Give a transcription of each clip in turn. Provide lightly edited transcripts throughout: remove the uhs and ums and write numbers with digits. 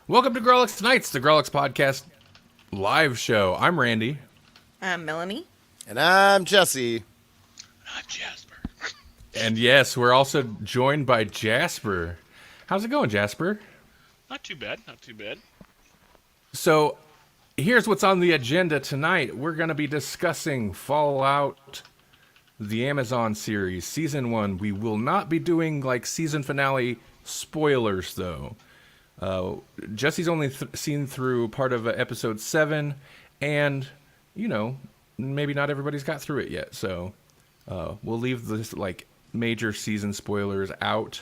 Welcome to Grawlix Nights, the Grawlix podcast live show. I'm Randy. I'm Melanie. And I'm Jesse. I'm Jasper. And yes, we're also joined by Jasper. How's it going, Jasper? Not too bad, not too bad. So, here's what's on the agenda tonight. We're going to be discussing Fallout, the Amazon series, Season 1. We will not be doing, season finale spoilers, though. Jesse's only seen through part of episode 7, and, maybe not everybody's got through it yet, so we'll leave this, major season spoilers out,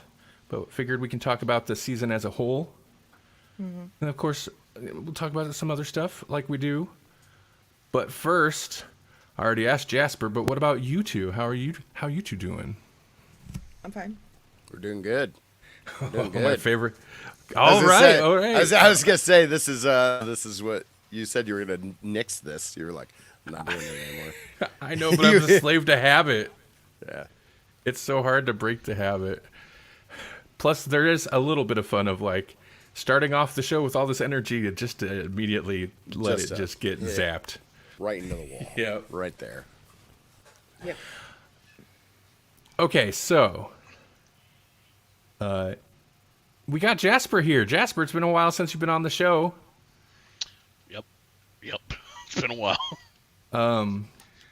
but figured we can talk about the season as a whole. Mm-hmm. And, of course, we'll talk about some other stuff like we do. But first, I already asked Jasper, but what about you two? How you two doing? I'm fine. We're doing good. We're doing good. My favorite. All right. I was gonna say this is what you said you were gonna nix this. You were like, I'm not doing it anymore. I know, but I'm a slave to habit. Yeah. It's so hard to break the habit. Plus, there is a little bit of fun of starting off the show with all this energy and just to immediately let it just get zapped. Right into the wall. Yeah. Right there. Yep. Okay, so we got Jasper here. Jasper, it's been a while since you've been on the show. Yep. It's been a while.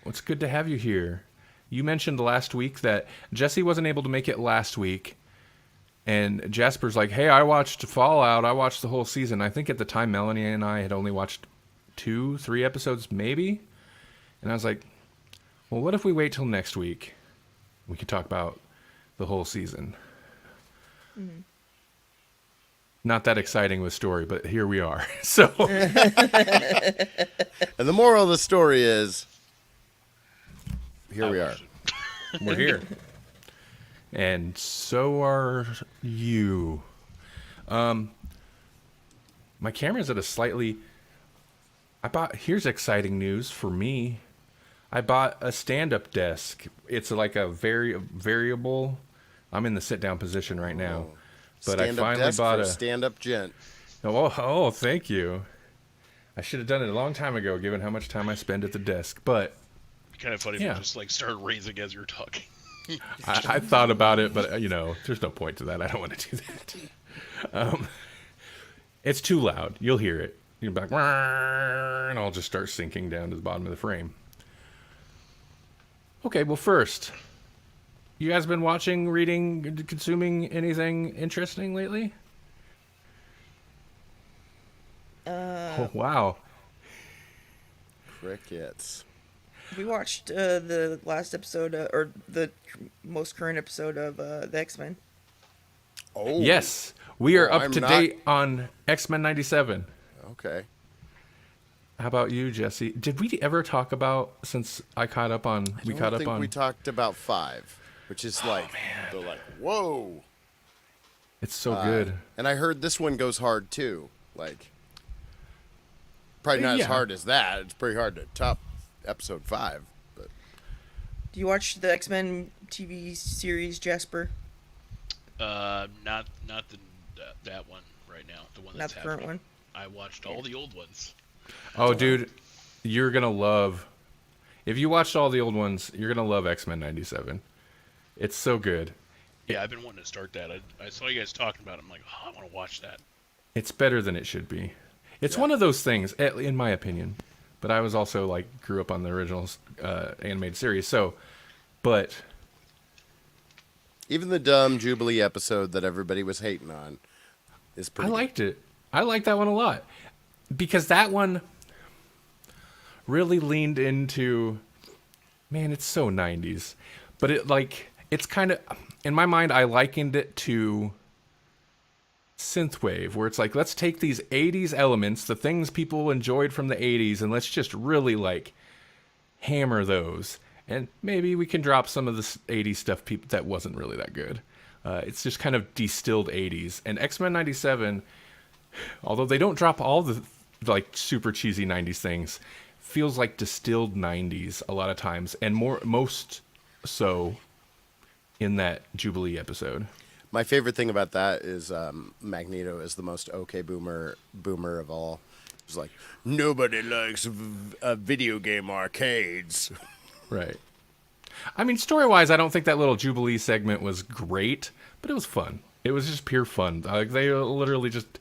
It's good to have you here. You mentioned last week that Jesse wasn't able to make it last week. And Jasper's like, hey, I watched Fallout. I watched the whole season. I think at the time, Melanie and I had only watched 2-3 episodes, maybe. And I was like, well, what if we wait till next week? We could talk about the whole season. Mm-hmm. Not that exciting of a story, but here we are. So, and the moral of the story is, here we are. We're here. And so are you. My camera's at a slightly... Here's exciting news for me. I bought a stand-up desk. It's like a very variable... I'm in the sit-down position right now. But I finally bought a stand-up gent. Oh, thank you. I should have done it a long time ago, given how much time I spend at the desk. But kind of funny if you just started raising as you're talking. I thought about it, but there's no point to that. I don't want to do that. It's too loud. You'll hear it. You'll be like, and I'll just start sinking down to the bottom of the frame. Okay, well, first, you guys been watching, reading, consuming anything interesting lately? Oh, wow. Crickets. We watched the last episode, or the most current episode of the X-Men. Oh. Yes, we are up to date on X-Men 97. Okay. How about you, Jesse? Did we ever talk about, since I caught up on... We talked about 5, which is whoa. It's so good. And I heard this one goes hard, too. Probably not as hard as that. It's pretty hard to top episode 5. But Do you watch the X-Men TV series, Jasper? Not that one right now. The one that's not the current one. I watched all the old ones. Dude, you're gonna love. If you watched all the old ones, you're gonna love X-Men 97. It's so good. Yeah, I've been wanting to start that. I saw you guys talking about it. I'm like, I want to watch that. It's better than it should be. It's one of those things, in my opinion. But I was also grew up on the original animated series, but even the dumb Jubilee episode that everybody was hating on is pretty good. liked it. I liked that one a lot. Because that one really leaned into, man, it's so 90s. But it's kind of, in my mind, I likened it to synthwave, where it's let's take these 80s elements, the things people enjoyed from the 80s, and let's just really hammer those. And maybe we can drop some of the 80s stuff that wasn't really that good. It's just kind of distilled 80s. And X-Men 97, although they don't drop all the super cheesy 90s things, feels like distilled 90s a lot of times, and most so in that Jubilee episode. My favorite thing about that is Magneto is the most okay boomer of all. He's like, nobody likes video game arcades. Right. I mean, story-wise, I don't think that little Jubilee segment was great, but it was fun. It was just pure fun. Like, they literally just...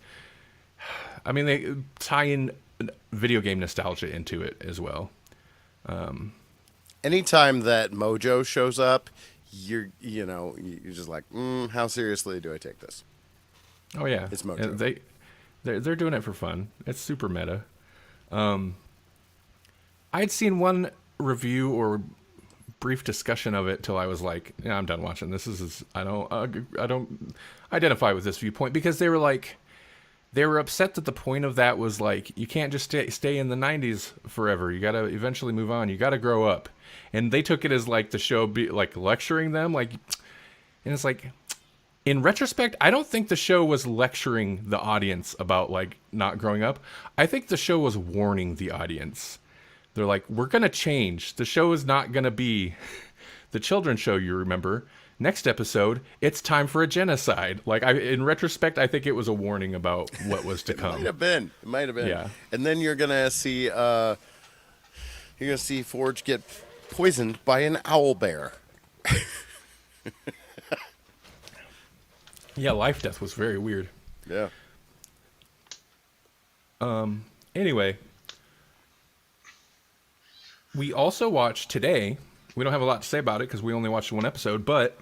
I mean, they tie in video game nostalgia into it as well. Anytime that Mojo shows up, you're just like, how seriously do I take this? Oh, yeah. It's Mojo. They're doing it for fun. It's super meta. I'd seen one review or brief discussion of it till I was like, yeah, I'm done watching this. I don't identify with this viewpoint, because they were upset that the point of that was like, you can't just stay in the 90s forever. You got to eventually move on. You got to grow up. And they took it as like the show be like lecturing them, and it's like, in retrospect, I don't think the show was lecturing the audience about like not growing up. I think the show was warning the audience. They're like, we're going to change. The show is not going to be the children's show you remember. Next episode, it's time for a genocide. Like, in retrospect, I think it was a warning about what was to come. It might have been. Yeah. And then you're gonna see Forge get poisoned by an owl bear. Yeah, Life Death was very weird. Yeah. Anyway, we also watched today. We don't have a lot to say about it because we only watched one episode, but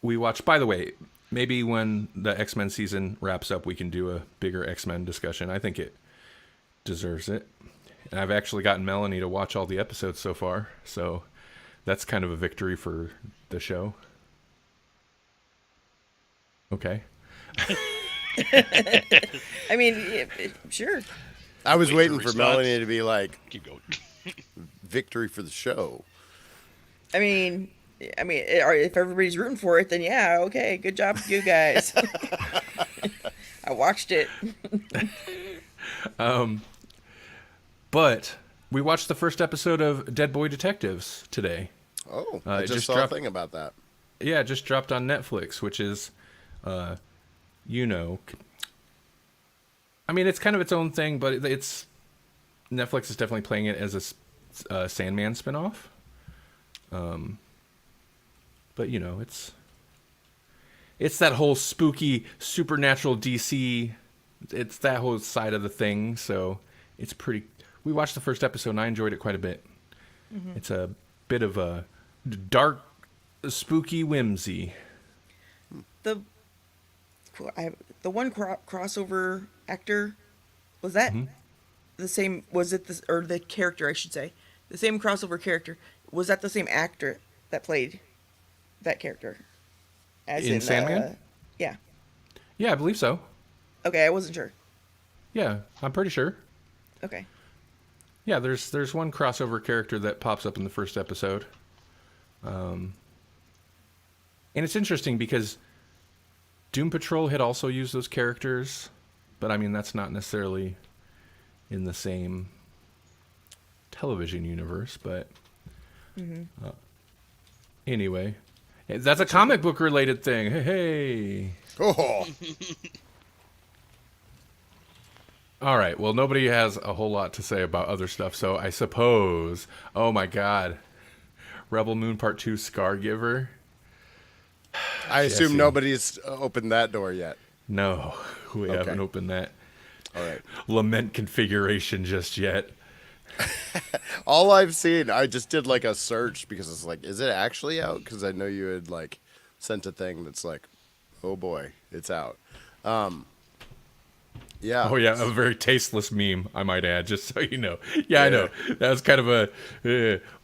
we watched, by the way, maybe when the X-Men season wraps up, we can do a bigger X-Men discussion. I think it deserves it. And I've actually gotten Melanie to watch all the episodes so far, so that's kind of a victory for the show. Okay. I mean, sure. I was Wait waiting for for response. Melanie to be like, Keep going. victory for the show. I mean, if everybody's rooting for it, then yeah, okay, good job, you guys. I watched it. But we watched the first episode of Dead Boy Detectives today. Oh, It I just just saw dropped- a thing about that. Yeah, it just dropped on Netflix, which is, I mean, it's kind of its own thing, but Netflix is definitely playing it as a Sandman spinoff. But it's that whole spooky supernatural DC. It's that whole side of the thing. So it's pretty. We watched the first episode and I enjoyed it quite a bit. Mm-hmm. It's a bit of a dark, spooky whimsy. The one crossover actor, was that the same? Was it the character? I should say the same crossover character. Was that the same actor that played that character? As in Sandman? Yeah. Yeah, I believe so. Okay, I wasn't sure. Yeah, I'm pretty sure. Okay. Yeah, there's one crossover character that pops up in the first episode. And it's interesting because Doom Patrol had also used those characters, but I mean, that's not necessarily in the same television universe, but anyway, that's a comic book related thing. Hey. Oh, All right, well, nobody has a whole lot to say about other stuff, so I suppose, oh my god, Rebel Moon Part 2 Scargiver? I assume Jesse. nobody's opened that door yet. No, we haven't opened that All right. lament configuration just yet. All I've seen, I just did like a search because it's like, is it actually out? Because I know you had like sent a thing that's like, oh boy, it's out. Yeah. Oh yeah, a very tasteless meme, I might add, just so you know. Yeah, I know. That was kind of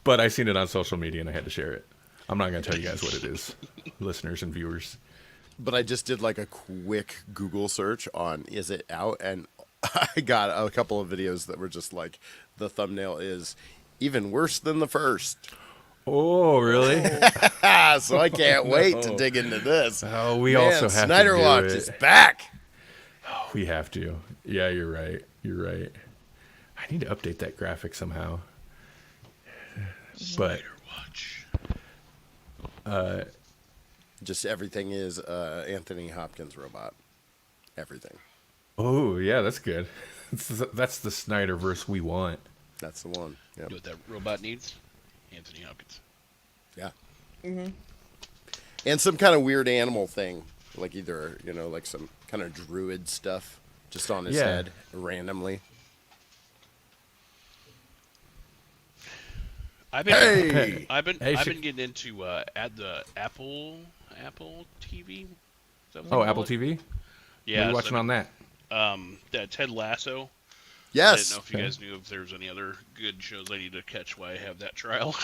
but I seen it on social media and I had to share it. I'm not going to tell you guys what it is, listeners and viewers. But I just did like a quick Google search on is it out? And I got a couple of videos that were just like, the thumbnail is even worse than the first. Oh, really? So I can't wait to dig into this. Oh, we Man, also have Snyder to do Watch it. is back. We have to. Yeah, you're right. You're right. I need to update that graphic somehow. But Watch. Just everything is Anthony Hopkins robot. Everything. Oh yeah, that's good. That's the Snyderverse we want. That's the one. You Yep. know what that robot needs? Anthony Hopkins. Yeah. Mm-hmm. And some kind of weird animal thing, like either like some kind of druid stuff, just on his Yeah. head randomly. I've been Hey! I've been Hey, I've Sha- been getting into at the Apple TV. Is that what Oh, they Apple call it? TV. Yeah, What are you so watching on that? that Ted Lasso. I Yes. didn't know if you Okay. guys knew if there's any other good shows I need to catch while I have that trial.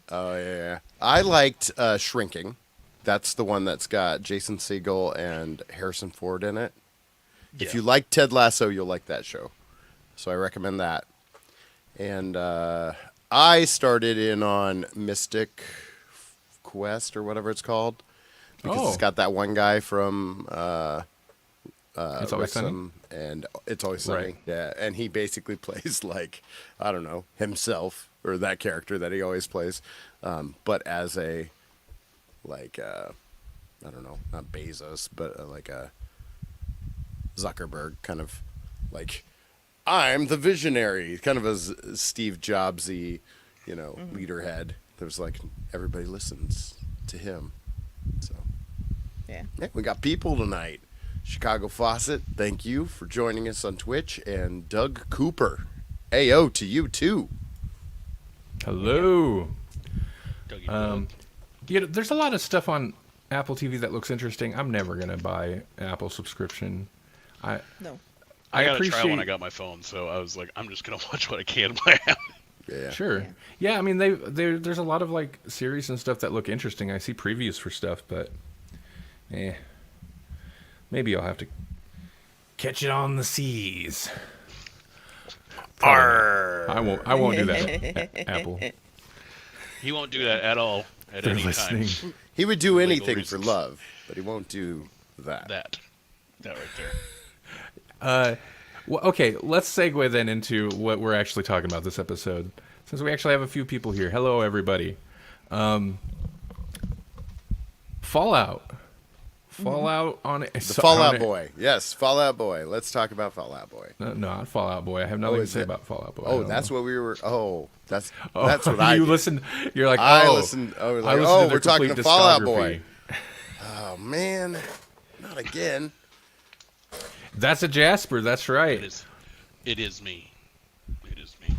Oh yeah. I liked Shrinking. That's the one that's got Jason Segel and Harrison Ford in it. If Yeah. you like Ted Lasso, you'll like that show. So I recommend that. And I started in on Mystic Quest or whatever it's called, because it's got that one guy from It's Always Sunny? Wrexham and It's Always Sunny. Right. Yeah, and he basically plays like, I don't know, himself or that character that he always plays, but as a like I don't know, not Bezos, but like a Zuckerberg kind of like, I'm the visionary, kind of a Steve Jobsy, leader head. There's like everybody listens to him. So Yeah. yeah, we got people tonight. Chicago Faucet, thank you for joining us on Twitch, and Doug Cooper, AO to you too. Hello. Dougie Doug. There's a lot of stuff on Apple TV that looks interesting. I'm never gonna buy an Apple subscription. No. I got a appreciate trial when I got my phone, so I was like, I'm just gonna watch what I can when I have it. Yeah. Sure. Yeah, I mean there's a lot of like series and stuff that look interesting. I see previews for stuff, but maybe I'll have to catch it on the seas. Arr. I won't do that. Apple. He won't do that at all at They're any listening. time. He would do Legal anything reasons. for love, but he won't do that. That right there. Well, okay, let's segue then into what we're actually talking about this episode, since we actually have a few people here. Hello, everybody. Fallout on The Fallout Boy. Yes, Fallout Boy. Let's talk about Fallout Boy. No, not Fallout Boy. I have nothing to is say it? about Fallout Boy. I Oh, don't that's know. what we were. Oh, that's Oh, that's what I you did. listened. You're like, I oh, listened. Oh, I like, listened oh, to their we're talking complete to Fallout discography. Boy. Oh man, not again. That's a Jasper. That's right. It is me. It is me.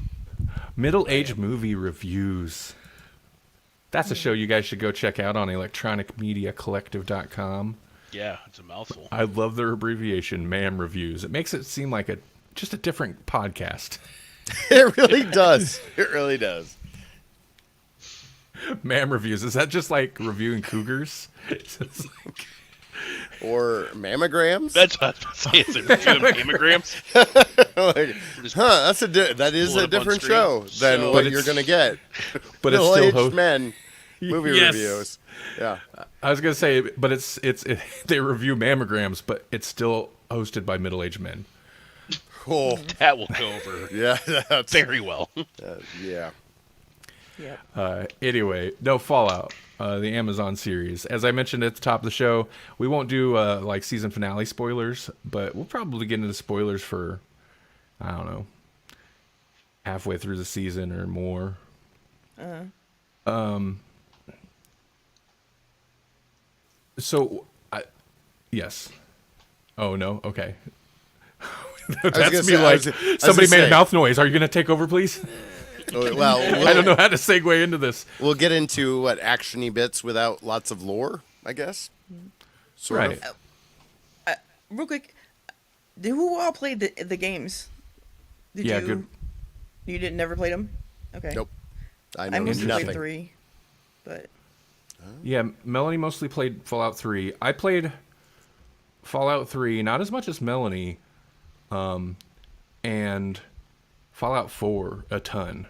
Middle-aged movie reviews. That's a show you guys should go check out on electronicmediacollective.com. Yeah, it's a mouthful. I love their abbreviation, MAM Reviews. It makes it seem like just a different podcast. It really does. It really does. MAM Reviews. Is that just like reviewing cougars? It's like, Or mammograms. That's what I was saying. Is it reviewing mammograms? Like, huh? That is pull it a up on different screen. show than So- what But you're it's- gonna get. but it's still Middle-aged men movie Yes. reviews. Yeah. I was gonna say, but they review mammograms, but it's still hosted by middle-aged men. Cool. That will go over Yeah. That's very well. yeah. Yep. Anyway, no, Fallout, the Amazon series. As I mentioned at the top of the show, we won't do like season finale spoilers, but we'll probably get into spoilers for, I don't know, halfway through the season or more. So, yes. Oh no. Okay. gonna That's me say- I like was- I was somebody gonna made a say- mouth noise. Are you gonna take over, please? Well, I don't know how to segue into this. We'll get into what actiony bits without lots of lore, I guess. Sort Right. of. Real quick, who all played the games? Did Yeah, you? good. You didn't never played them? Okay. Nope. I I know mostly nothing. played 3, but Yeah, Melanie mostly played Fallout 3. I played Fallout 3, not as much as Melanie, and Fallout 4 a ton.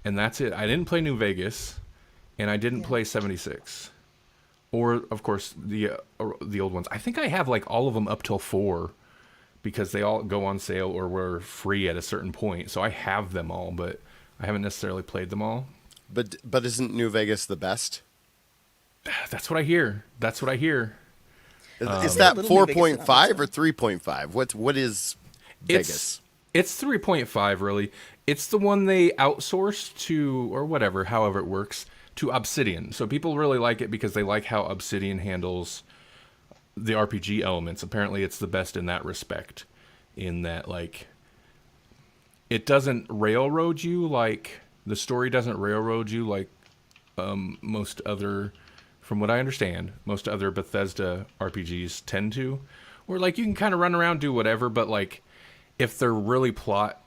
And that's it. I didn't play New Vegas, and I didn't play 76. Or, of course, the old ones. I think I have, like, all of them up till 4, because they all go on sale or were free at a certain point. So I have them all, but I haven't necessarily played them all. But isn't New Vegas the best? That's what I hear. That's what I hear. Is a that little New Vegas in 4.5 that or 3.5? What is Vegas? It's 3.5 really. It's the one they outsourced to or whatever, however it works, to Obsidian. So people really like it because they like how Obsidian handles the RPG elements. Apparently it's the best in that respect, in that like it doesn't railroad you like the story doesn't railroad you like most other, from what I understand, most other Bethesda RPGs tend to, where like you can kind of run around, do whatever, but like if they're really plot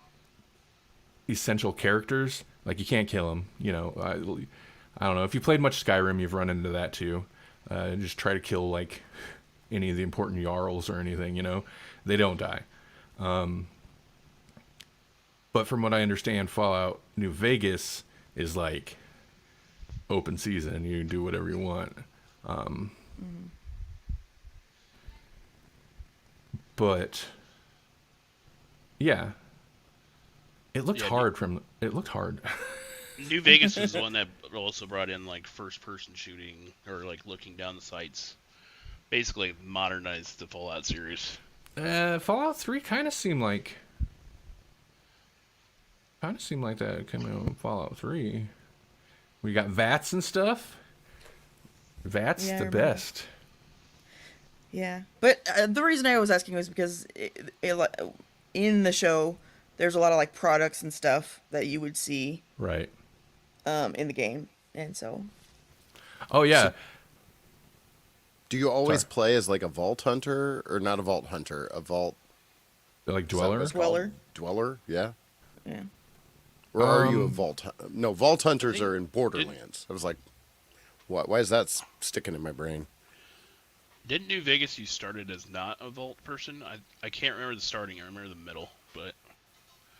essential characters, like you can't kill them. You know, I don't know. If you played much Skyrim, you've run into that too. Just try to kill like any of the important Jarls or anything. You know, they don't die. But from what I understand, Fallout New Vegas is like open season. You can do whatever you want. But yeah, it looked Yeah, hard. It looked hard. New Vegas was the one that also brought in like first-person shooting or like looking down the sights. Basically, modernized the Fallout series. Fallout 3 kind of seemed like that coming out in Fallout 3. We got VATS and stuff. VATS Yeah, I the remember. best. Yeah, but the reason I was asking was because in the show, there's a lot of like products and stuff that you would see Right. in the game, and so Oh yeah. Do you always Sorry. play as like a vault hunter or not a vault hunter? A vault Like is that Dweller. what it's called? Dweller. Dweller, yeah. yeah. Or are you a Um, vault? No, vault hunters think- are in Borderlands. I was like, what? Why is that sticking in my brain? Didn't New Vegas you started as not a vault person? I can't remember the starting. I remember the middle, but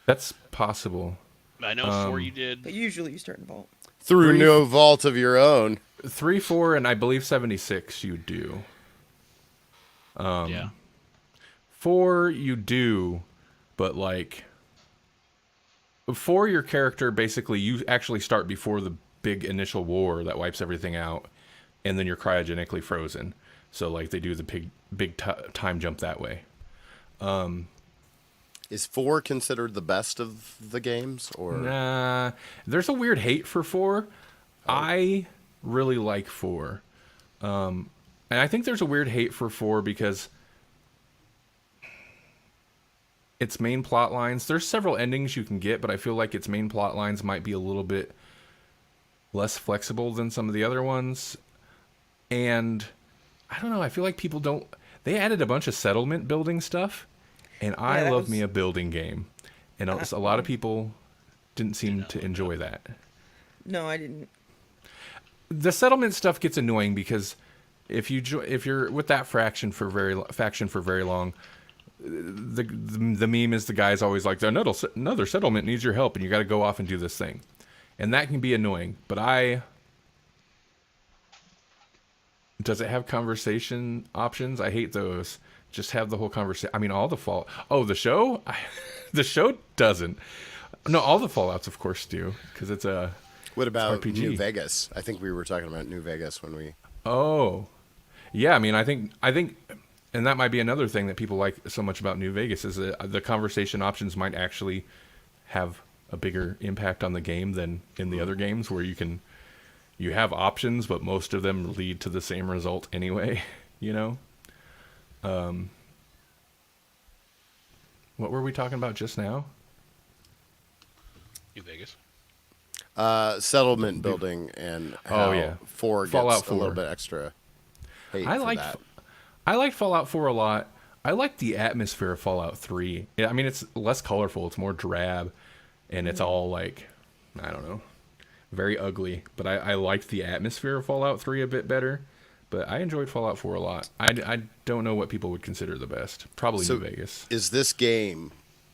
That's possible. I know 4 you did. But usually you start in vault. Through Brief- no vault of your own. 3, 4, and I believe 76 you do. Yeah. 4 you do, but like 4 your character basically you actually start before the big initial war that wipes everything out, and then you're cryogenically frozen. So like they do the big time jump that way. Is 4 considered the best of the games, or Nah, there's a weird hate for 4. I really like 4. And I think there's a weird hate for 4 because its main plot lines, there's several endings you can get, but I feel like its main plot lines might be a little bit less flexible than some of the other ones. And I don't know, I feel like people don't, they added a bunch of settlement building stuff, and I that love was- me a building game. And a lot of people didn't seem to enjoy that. No, I didn't. The settlement stuff gets annoying because if you're with that faction for very long, the meme is the guy's always like, another settlement needs your help and you got to go off and do this thing, and that can be annoying. But does it have conversation options? I hate those. Just have the whole conversation. I mean, all the the show, the show doesn't. No, all the Fallouts of course do because it's a. what about RPG. New Vegas? I think we were talking about New Vegas when we. Oh, yeah. I mean, I think, and that might be another thing that people like so much about New Vegas is that the conversation options might actually have a bigger impact on the game than in the other games where you have options, but most of them lead to the same result anyway. You know. What were we talking about just now? New Vegas. Settlement building and how Oh, yeah. 4 gets Fallout a 4. little bit extra hate I for like that. I like Fallout 4 a lot. I like the atmosphere of Fallout 3. I mean, it's less colorful. It's more drab, and it's all like, I don't know, very ugly. But I liked the atmosphere of Fallout 3 a bit better. But I enjoyed Fallout 4 a lot. I don't know what people would consider the best. Probably So New Vegas. is this game,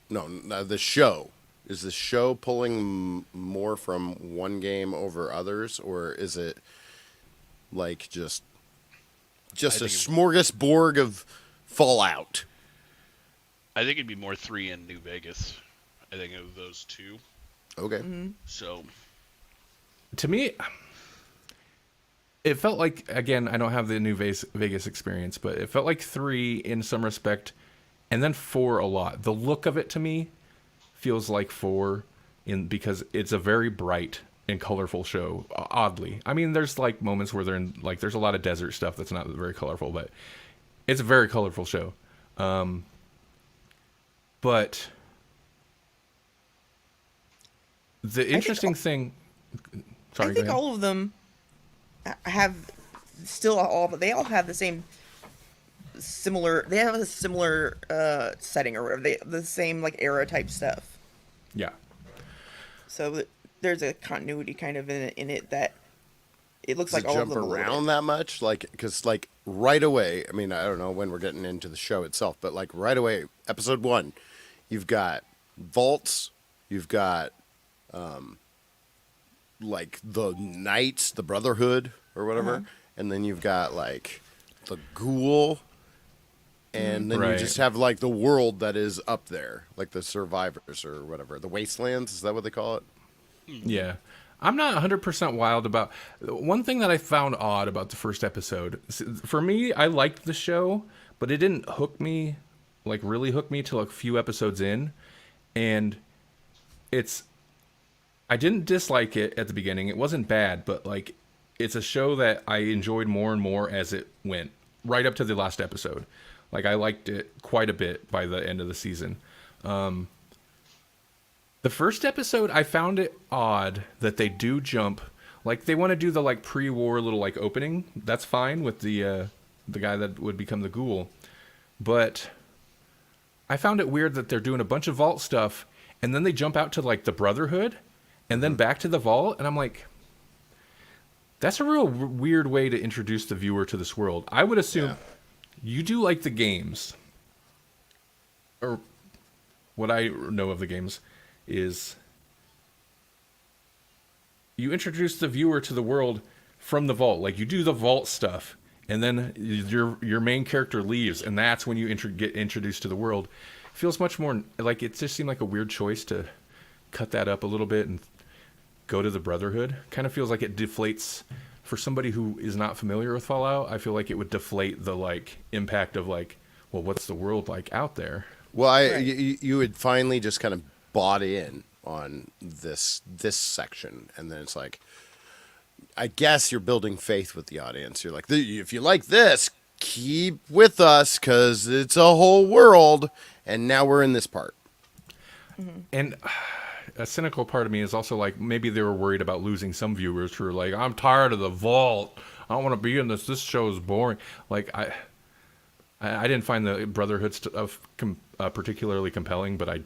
the show, is the show pulling more from one game over others, or is it like just a think it- smorgasbord of Fallout? I think it'd be more 3 in New Vegas. I think of those two. Okay. So To me, it felt like, again, I don't have the new Vegas experience, but it felt like 3 in some respect, and then 4 a lot. The look of it to me feels like 4 because it's a very bright and colorful show, oddly. I mean, there's like moments where they're in, like, there's a lot of desert stuff that's not very colorful, but it's a very colorful show. But the interesting thing, sorry, I think all of them have still all, but they all have the same similar. They have a similar setting or whatever. The same like era type stuff. yeah. So there's a continuity kind of in it that it looks Does like it all of jump them a little around bit. that much? Like, because like right away, I mean, I don't know when we're getting into the show itself, but like right away, episode 1, you've got vaults, you've got like the knights, the brotherhood or whatever, and then you've got like the ghoul, and then you Right. just have like the world that is up there, like the survivors or whatever, the wastelands. Is that what they call it? Yeah. I'm not 100% wild about one thing that I found odd about the first episode. For me, I liked the show, but it didn't hook me, like really hook me till a few episodes in. And I didn't dislike it at the beginning. It wasn't bad, but like it's a show that I enjoyed more and more as it went, right up to the last episode. Like I liked it quite a bit by the end of the season. The first episode, I found it odd that they do jump, like they want to do the like pre-war little like opening. That's fine with the guy that would become the ghoul, but I found it weird that they're doing a bunch of vault stuff and then they jump out to like the Brotherhood and then back to the vault, and I'm like, that's a real weird way to introduce the viewer to this world. I would assume you do like the games, or what I know of the games is you introduce the viewer to the world from the vault. Like you do the vault stuff, and then your main character leaves, and that's when you get introduced to the world. It feels much more like it just seemed like a weird choice to cut that up a little bit and go to the Brotherhood. Kind of feels like it deflates for somebody who is not familiar with Fallout. I feel like it would deflate the like impact of like, well, what's the world like out there? Well, Right. you had finally just kind of bought in on this section, and then it's like, I guess you're building faith with the audience. You're like, if you like this, keep with us because it's a whole world, and now we're in this part. And a cynical part of me is also like, maybe they were worried about losing some viewers who are like, I'm tired of the vault. I don't want to be in this. This show is boring. Like I didn't find the Brotherhood stuff particularly compelling, but I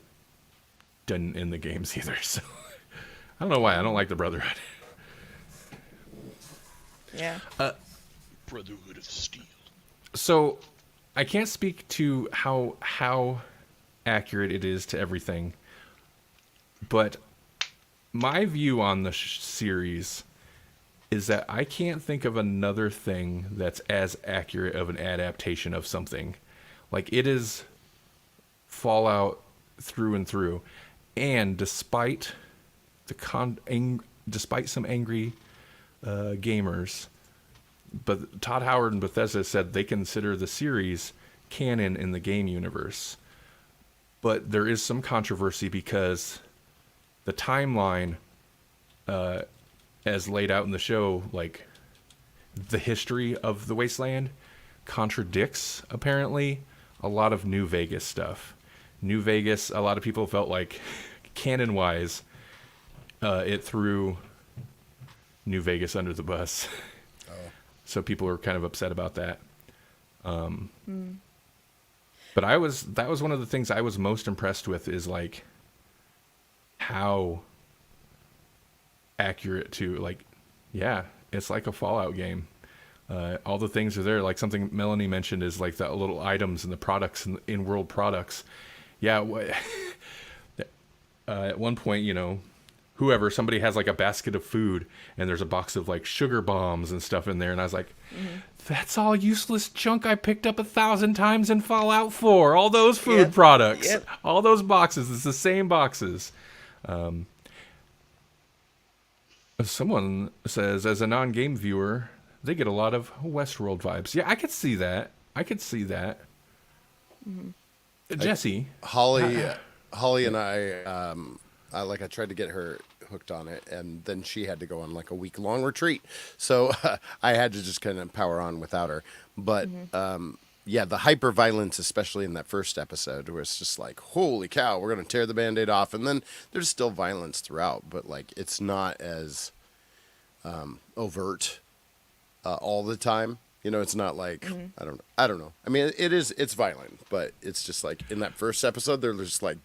didn't in the games either. So I don't know why I don't like the Brotherhood. Yeah. Brotherhood of Steel. So I can't speak to how accurate it is to everything, but my view on the series is that I can't think of another thing that's as accurate of an adaptation of something. Like it is Fallout through and through, and despite despite some angry gamers, but Todd Howard and Bethesda said they consider the series canon in the game universe. But there is some controversy because the timeline, as laid out in the show, like the history of the Wasteland, contradicts apparently a lot of New Vegas stuff. New Vegas, a lot of people felt like canon-wise, it threw New Vegas under the bus. So people were kind of upset about that. But that was one of the things I was most impressed with is like how accurate to like, yeah, it's like a Fallout game. All the things are there. Like something Melanie mentioned is like the little items and the products and in-world products. Yeah. At one point, you know, somebody has like a basket of food and there's a box of like sugar bombs and stuff in there. And I was like, that's all useless junk I picked up 1,000 times in Fallout 4. All those food products, all those boxes. It's the same boxes. Someone says, as a non-game viewer, they get a lot of Westworld vibes. Yeah, I could see that. I could see that. Jesse, Holly and I tried to get her hooked on it, and then she had to go on like a week-long retreat, so I had to just kind of power on without her. But yeah, the hyper violence, especially in that first episode, where it's just like, holy cow, we're gonna tear the Band-Aid off, and then there's still violence throughout, but like it's not as overt all the time. You know, it's not like I don't know. I mean, it's violent, but it's just like in that first episode, they're just like,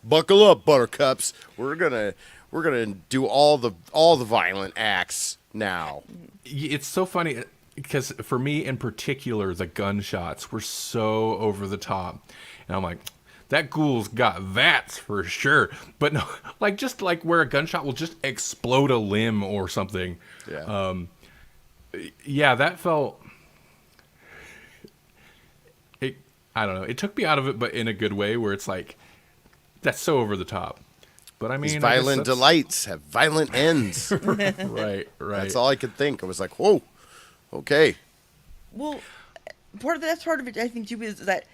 buckle up, buttercups. We're gonna do all the violent acts now. it's so funny because for me in particular, the gunshots were so over the top, and I'm like, that ghoul's got that for sure. But no, like just like where a gunshot will just explode a limb or something. Yeah. Yeah, that felt. I don't know. It took me out of it, but in a good way, where it's like, that's so over the top. But I mean, These violent delights have violent ends. right. That's all I could think. I was like, whoa, okay. Well, that's part of it. I think too is that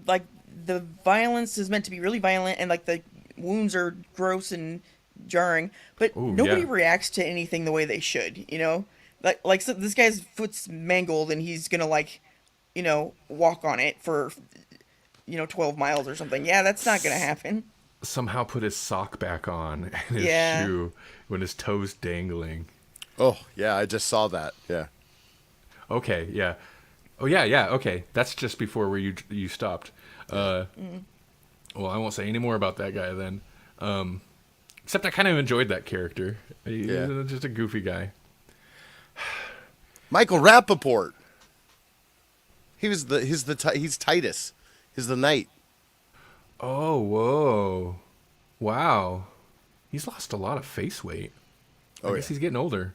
like the violence is meant to be really violent, and like the wounds are gross and jarring, but Ooh, nobody yeah. reacts to anything the way they should. You know, like so this guy's foot's mangled, and he's gonna like, you know, walk on it for 12 miles or something. Yeah, that's not gonna happen. Somehow put his sock back on and his Yeah. shoe when his toes dangling. Oh, yeah, I just saw that. Yeah. Okay, yeah. Oh yeah. Okay, that's just before where you stopped. Well, I won't say any more about that guy then. Except I kind of enjoyed that character. He's Yeah. just a goofy guy. Michael Rappaport. He's Titus. He's the knight. Oh, whoa. Wow. He's lost a lot of face weight. I guess he's getting older.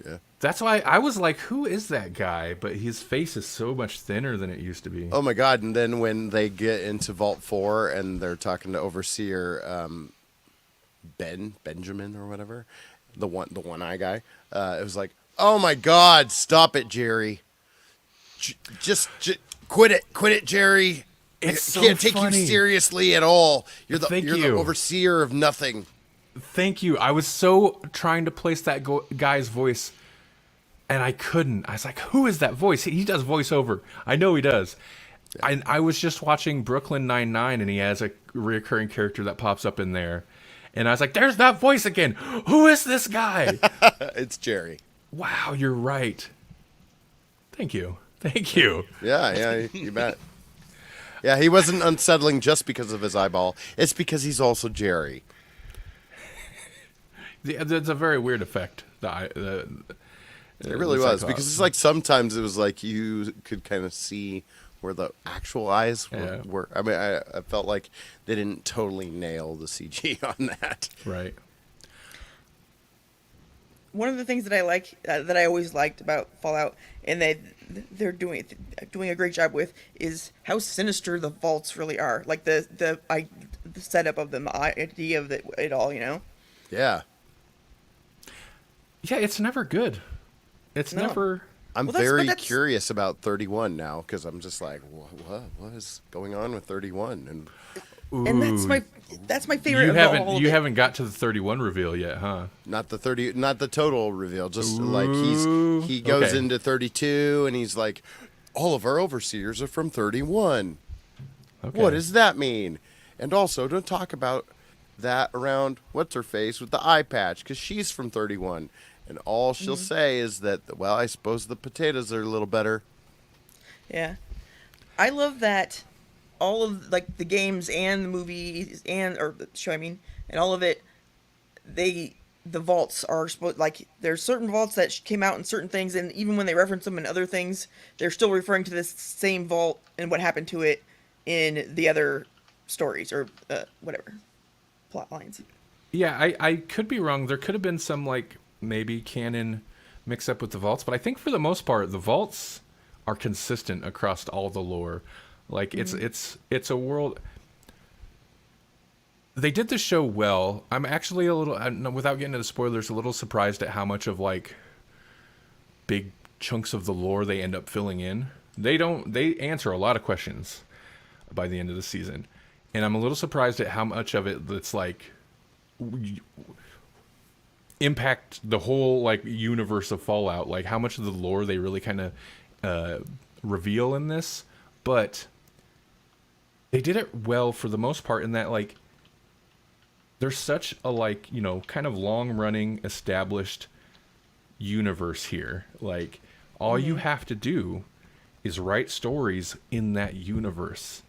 Yeah. That's why I was like, who is that guy? But his face is so much thinner than it used to be. Oh my God! And then when they get into Vault 4 and they're talking to Overseer Benjamin or whatever, the one eye guy, it was like, oh my God! Stop it, Jerry. Just quit it, Jerry. It's I can't so take funny. you seriously at all. You're the Thank the you. overseer of nothing. Thank you. I was so trying to place that guy's voice, and I couldn't. I was like, who is that voice? He does voiceover. I know he does. I was just watching Brooklyn Nine-Nine, and he has a recurring character that pops up in there. And I was like, there's that voice again. Who is this guy? It's Jerry. Wow, you're right. Thank you. Thank you. Yeah, you bet. Yeah, he wasn't unsettling just because of his eyeball. It's because he's also Jerry. That's a very weird effect. It really was, because it's like sometimes it was like you could kind of see where the actual eyes were. I mean, I felt like they didn't totally nail the CG on that. Right. One of the things that I like, that I always liked about Fallout, and they're doing a great job with, is how sinister the vaults really are. Like the setup of them, the idea of it all. You know. Yeah. Yeah, it's never good. It's No. never. I'm Well, that's- very but that's- curious about 31 now, because I'm just like, what is going on with 31? And And that's my favorite. You of haven't all of you it. haven't got to the 31 reveal yet, huh? not the total reveal, just like Ooh, he goes okay. into 32 and he's like, all of our overseers are from 31. Okay. What does that mean? And also, don't talk about that around what's her face with the eye patch, because she's from 31, and all she'll say is that, well, I suppose the potatoes are a little better. Yeah, I love that all of like the games and the movies or the show, and all of it, the vaults are supposed, like, there's certain vaults that came out in certain things, and even when they reference them in other things, they're still referring to this same vault and what happened to it in the other stories or whatever plot lines. Yeah, I could be wrong. There could have been some like maybe canon mix up with the vaults, but I think for the most part the vaults are consistent across all the lore. Like it's a world. They did the show well. I'm actually without getting into the spoilers, a little surprised at how much of like big chunks of the lore they end up filling in. They answer a lot of questions by the end of the season. And I'm a little surprised at how much of it that's like impact the whole like universe of Fallout, like how much of the lore they really kind of reveal in this. But they did it well for the most part in that like there's such a like, you know, kind of long running established universe here. Like all you have to do is write stories in that universe.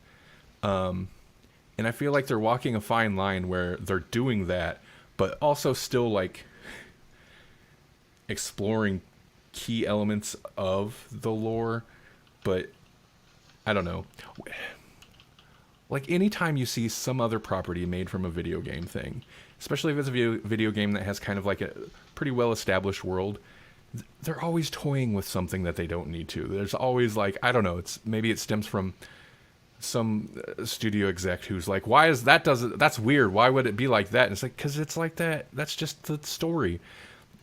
And I feel like they're walking a fine line where they're doing that, but also still like exploring key elements of the lore. But I don't know. Like anytime you see some other property made from a video game thing, especially if it's a video game that has kind of like a pretty well established world, they're always toying with something that they don't need to. There's always like, I don't know, maybe it stems from some studio exec who's like, why is that's weird, why would it be like that? And it's like, because it's like that, that's just the story.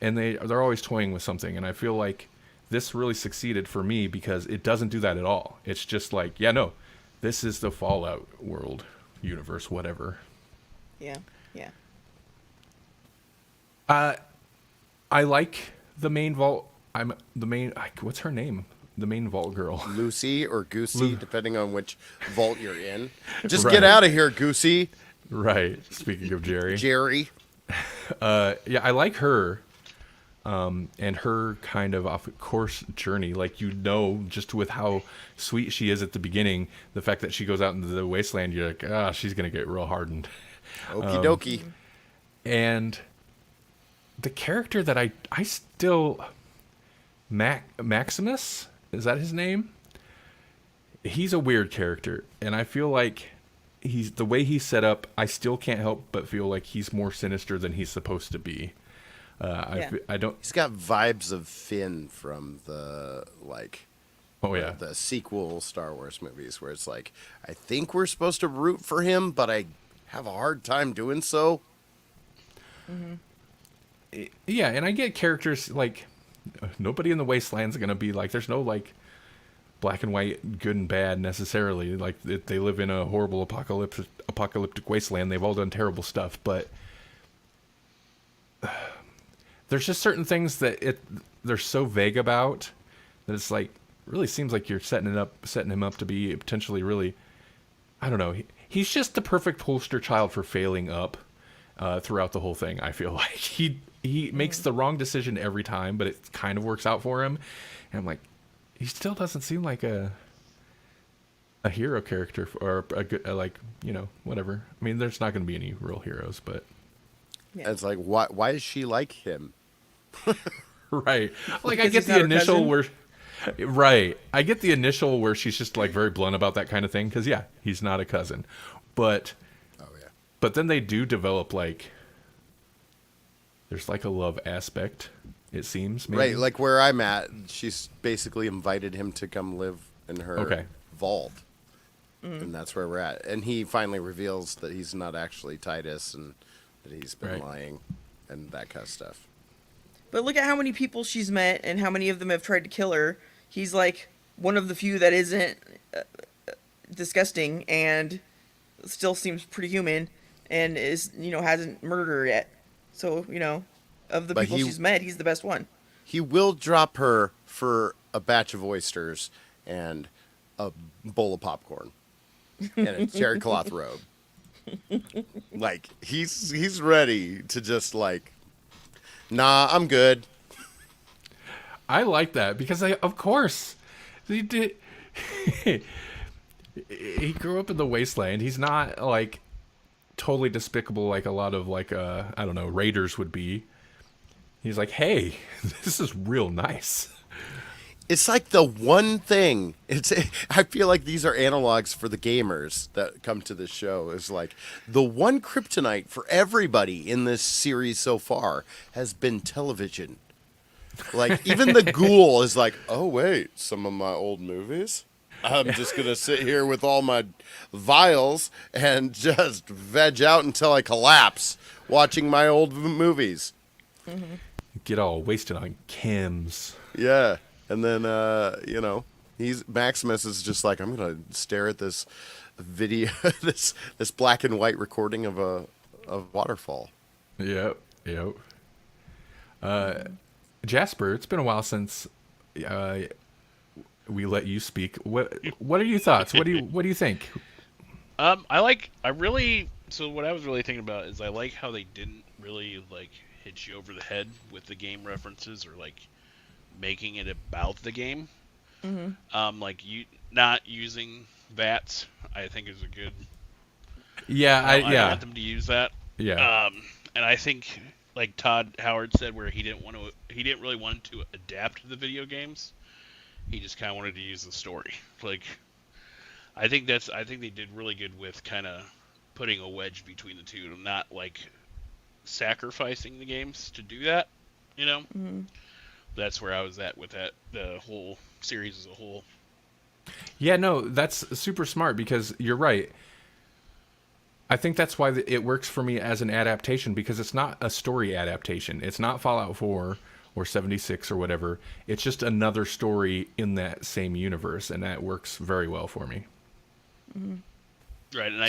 And they're always toying with something, and I feel like this really succeeded for me because it doesn't do that at all. It's just like, yeah, no, this is the Fallout world, universe, whatever. Yeah. I like the main vault. What's her name? The main vault girl. Lucy or Goosey, depending on which vault you're in. Just Right. get out of here, Goosey. Right. Speaking of Jerry. Jerry. Yeah, I like her. And her kind of off course journey, like, you know, just with how sweet she is at the beginning, the fact that she goes out into the wasteland, you're like, she's gonna get real hardened. Okie dokie. And the character that I still Maximus, is that his name? He's a weird character, and I feel like the way he's set up, I still can't help but feel like he's more sinister than he's supposed to be. I don't. He's got vibes of Finn from the the sequel Star Wars movies, where it's like, I think we're supposed to root for him, but I have a hard time doing so. Yeah, and I get characters like nobody in the Wasteland's gonna be like. There's no like black and white, good and bad necessarily. Like they live in a horrible apocalyptic wasteland. They've all done terrible stuff, but there's just certain things that they're so vague about that it's like really seems like you're setting him up to be potentially really, I don't know. He's just the perfect poster child for failing up throughout the whole thing. I feel like he makes the wrong decision every time, but it kind of works out for him. And I'm like, he still doesn't seem like a hero character or a good like, you know, whatever. I mean, there's not going to be any real heroes, but Yeah. It's like, why is she like him? right. Like I Because get he's the not her initial cousin? where right. I get the initial where she's just like very blunt about that kind of thing cuz yeah, he's not a cousin. But Oh yeah. but then they do develop like there's like a love aspect, it seems, maybe. Right, like where I'm at, she's basically invited him to come live in her Okay. vault. And that's where we're at. And he finally reveals that he's not actually Titus and that he's been Right. lying and that kind of stuff. But look at how many people she's met and how many of them have tried to kill her. He's like one of the few that isn't disgusting and still seems pretty human and is, you know, hasn't murdered her yet. So, you know, of the But people he- she's met, he's the best one. He will drop her for a batch of oysters and a bowl of popcorn and a cherry cloth robe. Like he's ready to just like, nah, I'm good. I like that because of course he did. He grew up in the wasteland. He's not like totally despicable like a lot of like I don't know, raiders would be. He's like, hey, this is real nice. It's like the one thing. I feel like these are analogs for the gamers that come to this show. Is like the one kryptonite for everybody in this series so far has been television. Like even the ghoul is like, oh wait, some of my old movies. I'm just gonna sit here with all my vials and just veg out until I collapse watching my old movies. Get all wasted on chems. Yeah. And then Maximus is just like, I'm gonna stare at this video, this black and white recording of a waterfall. Yep. Jasper, it's been a while since we let you speak. What are your thoughts? What do you think? So what I was really thinking about is I like how they didn't really like hit you over the head with the game references or like making it about the game. Like you not using VATS, I think is a good. Yeah, I don't want them to use that. Yeah. And I think like Todd Howard said, where he didn't really want to adapt the video games. He just kind of wanted to use the story. Like, I think they did really good with kind of putting a wedge between the two, and not like sacrificing the games to do that. You know, that's where I was at with the whole series as a whole. Yeah, no, that's super smart because you're right. I think that's why it works for me as an adaptation, because it's not a story adaptation. It's not Fallout 4 or 76 or whatever. It's just another story in that same universe, and that works very well for me. Right, and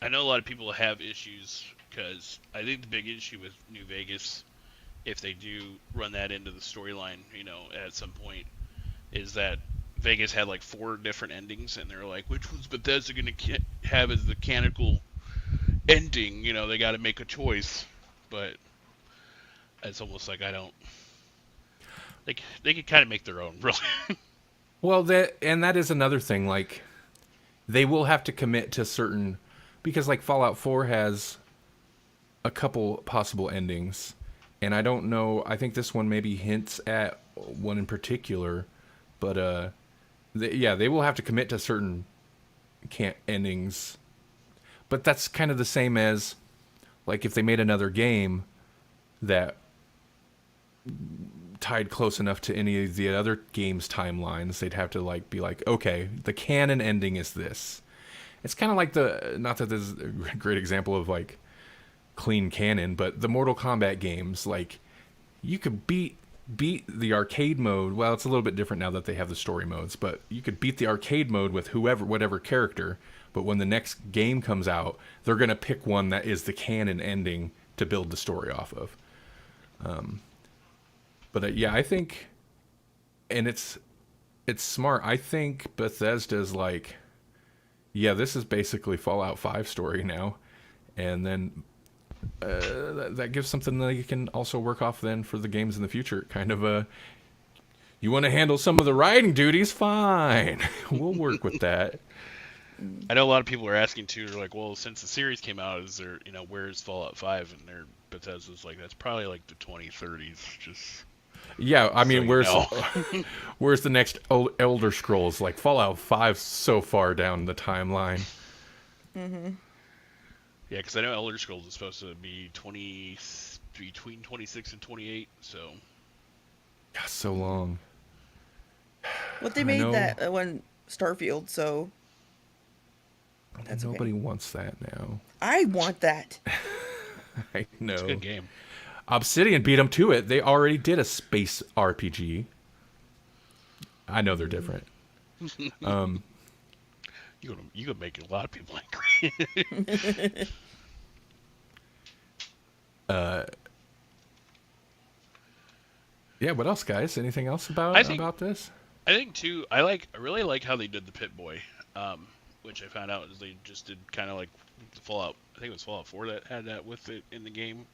I know a lot of people have issues because I think the big issue with New Vegas, if they do run that into the storyline, at some point, is that Vegas had like 4 different endings, and they're like, which one's Bethesda going to have as the canonical ending? They got to make a choice, but it's almost like they could kind of make their own, really. Well, that is another thing. Like, they will have to commit to certain, because like Fallout 4 has a couple possible endings, and I don't know. I think this one maybe hints at one in particular, but they will have to commit to certain endings. But that's kind of the same as, like, if they made another game that tied close enough to any of the other games' timelines, they'd have to like be like, okay, the canon ending is this. It's kind of like not that this is a great example of like clean canon, but the Mortal Kombat games, like, you could beat the arcade mode. Well, it's a little bit different now that they have the story modes, but you could beat the arcade mode with whatever character, but when the next game comes out, they're going to pick one that is the canon ending to build the story off of. But yeah, I think, and it's smart. I think Bethesda's like, yeah, this is basically Fallout 5 story now, and then that gives something that you can also work off then for the games in the future. Kind of you want to handle some of the writing duties? Fine, we'll work with that. I know a lot of people are asking too. They're like, well, since the series came out, is there, where's Fallout 5? And Bethesda's like, that's probably like the 2030s. Just yeah, I mean, so where's the next Elder Scrolls? Like, Fallout 5's so far down the timeline. Mm-hmm. Yeah, because I know Elder Scrolls is supposed to be between 26 and 28. So God, so long. Well, they made that one Starfield, so that's nobody okay. wants that now. I want that. I know. It's a good game. Obsidian beat them to it. They already did a space RPG. I know they're different. You could make a lot of people angry. Yeah. What else, guys? Anything else about this? I think too. I really like how they did the Pit Boy, which I found out is they just did kind of like the Fallout. I think it was Fallout 4 that had that with it in the game.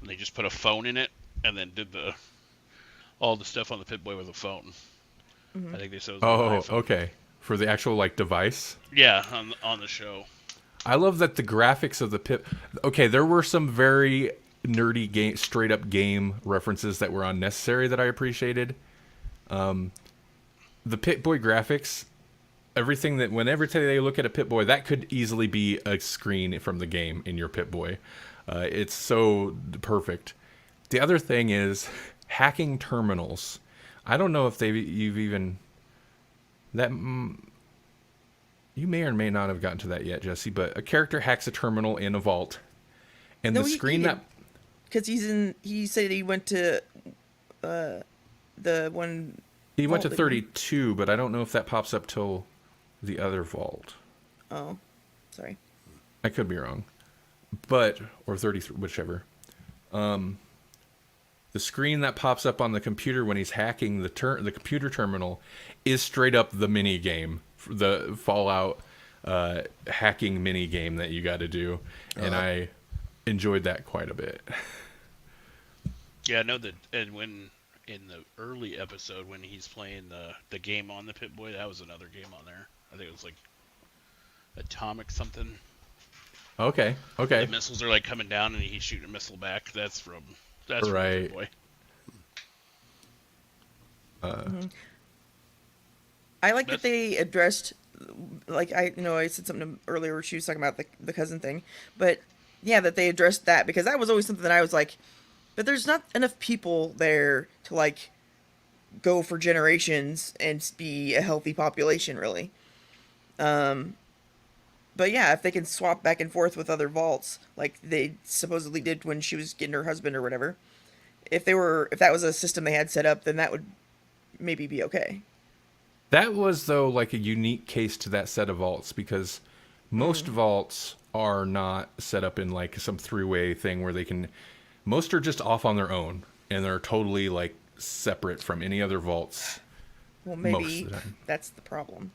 And they just put a phone in it, and then did all the stuff on the Pit Boy with a phone. Mm-hmm. I think they said it was okay. For the actual like device? Yeah, on the show. I love that the graphics of the Pit. Okay, there were some very nerdy straight up game references that were unnecessary that I appreciated. The Pit Boy graphics, everything that whenever they look at a Pit Boy, that could easily be a screen from the game in your Pit Boy. It's so perfect. The other thing is hacking terminals. I don't know if you've even that. You may or may not have gotten to that yet, Jesse. But a character hacks a terminal in a vault, and the screen that because he said he went to the one He went to Vault, didn't he? 32, but I don't know if that pops up till the other vault. Oh, sorry. I could be wrong. But, or 33, whichever. The screen that pops up on the computer when he's hacking the computer terminal is straight up the mini game, the Fallout hacking mini game that you got to do, and I enjoyed that quite a bit. Yeah, I know that, and when in the early episode when he's playing the game on the Pip-Boy, that was another game on there. I think it was like Atomic something. Okay. The missiles are like coming down and he's shooting a missile back. That's from Pip-Boy. I like that they addressed, like I said something earlier where she was talking about the cousin thing, but yeah, that they addressed that because that was always something that I was like, but there's not enough people there to like go for generations and be a healthy population really. But yeah, if they can swap back and forth with other vaults, like they supposedly did when she was getting her husband or whatever, if that was a system they had set up, then that would maybe be okay. That was, though, like a unique case to that set of vaults because most vaults are not set up in like some three-way thing where they can. Most are just off on their own and they're totally like separate from any other vaults. Well, Most maybe of the time. that's the problem.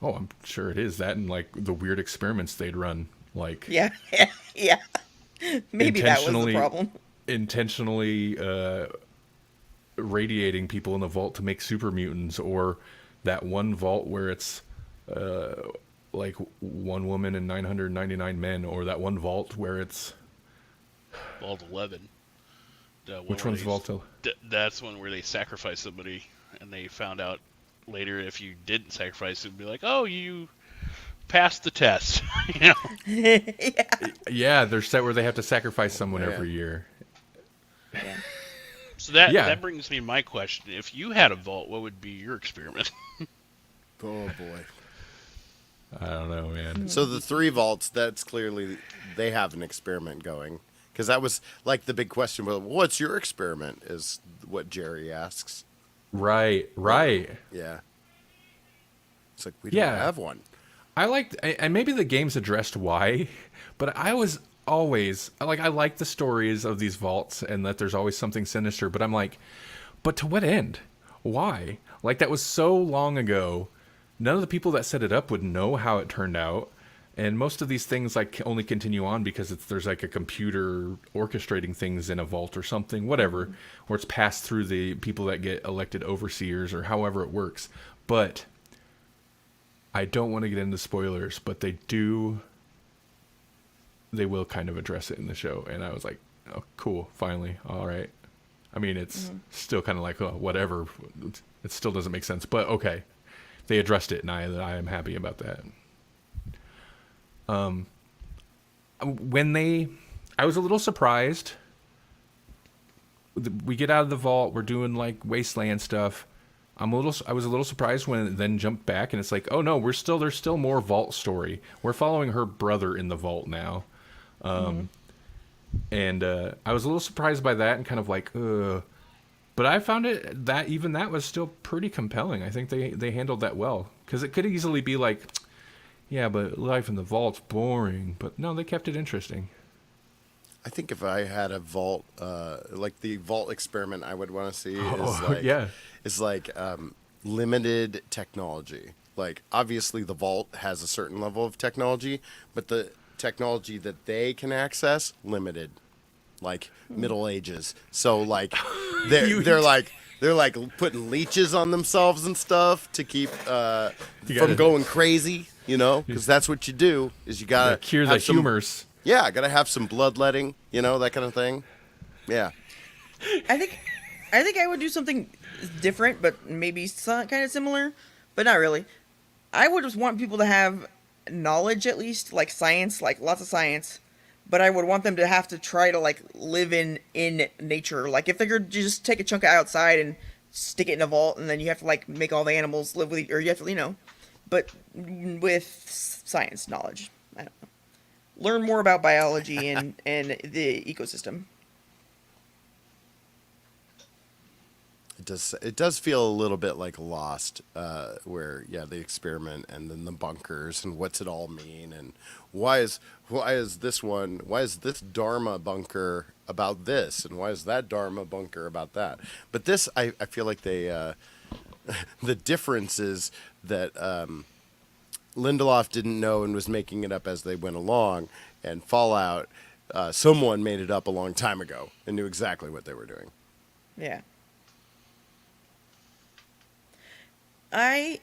Oh, I'm sure it is that, and like the weird experiments they'd run, like Yeah, yeah. Maybe that was the problem. Intentionally radiating people in the vault to make super mutants, or that one vault where it's like one woman and 999 men, or that one vault where it's Vault 11. which one's vault? That's one where they sacrifice somebody, and they found out later if you didn't sacrifice, it'd be like, oh, you passed the test. You know? Yeah, they're set where they have to sacrifice someone every year. Yeah. So that brings me to my question. If you had a vault, what would be your experiment? Oh boy. I don't know, man. So the 3 vaults, that's clearly they have an experiment going, because that was like the big question. Well, what's your experiment? Is what Jerry asks. Right. Yeah. It's like we don't have one. I liked, and maybe the games addressed why, but I was always like, I like the stories of these vaults and that there's always something sinister, but I'm like, but to what end? Why? Like, that was so long ago. None of the people that set it up would know how it turned out. And most of these things like only continue on because there's like a computer orchestrating things in a vault or something, whatever, or it's passed through the people that get elected overseers or however it works. But I don't want to get into spoilers, but they will kind of address it in the show. And I was like, oh, cool, finally, all right. I mean, it's still kind of like, oh, whatever. It still doesn't make sense, but okay. They addressed it, and I am happy about that. I was a little surprised. We get out of the vault. We're doing like wasteland stuff. I was a little surprised when it then jumped back, and it's like, oh no, there's still more vault story. We're following her brother in the vault now, and I was a little surprised by that, and kind of like, ugh. But I found that was still pretty compelling. I think they handled that well, because it could easily be like, yeah, but life in the vault's boring. But no, they kept it interesting. I think if I had a vault, like the vault experiment I would want to see is like limited technology. Like, obviously the vault has a certain level of technology, but the technology that they can access, limited. Like Middle Ages. So like they're like putting leeches on themselves and stuff to keep from going crazy, because that's what you do, is you gotta cure the humors. Yeah, gotta have some bloodletting, that kind of thing. Yeah. I think I would do something different, but maybe kind of similar, but not really. I would just want people to have knowledge, at least, like science, like lots of science. But I would want them to have to try to like live in nature. Like, if they could just take a chunk outside and stick it in a vault, and then you have to like make all the animals live with, or you have to, but with science knowledge. I don't know. Learn more about biology and the ecosystem. it does feel a little bit like Lost, where the experiment and then the bunkers and what's it all mean and why is this Dharma bunker about this and why is that Dharma bunker about that? But this I feel like they the difference is that Lindelof didn't know and was making it up as they went along, and Fallout, someone made it up a long time ago and knew exactly what they were doing. Yeah. I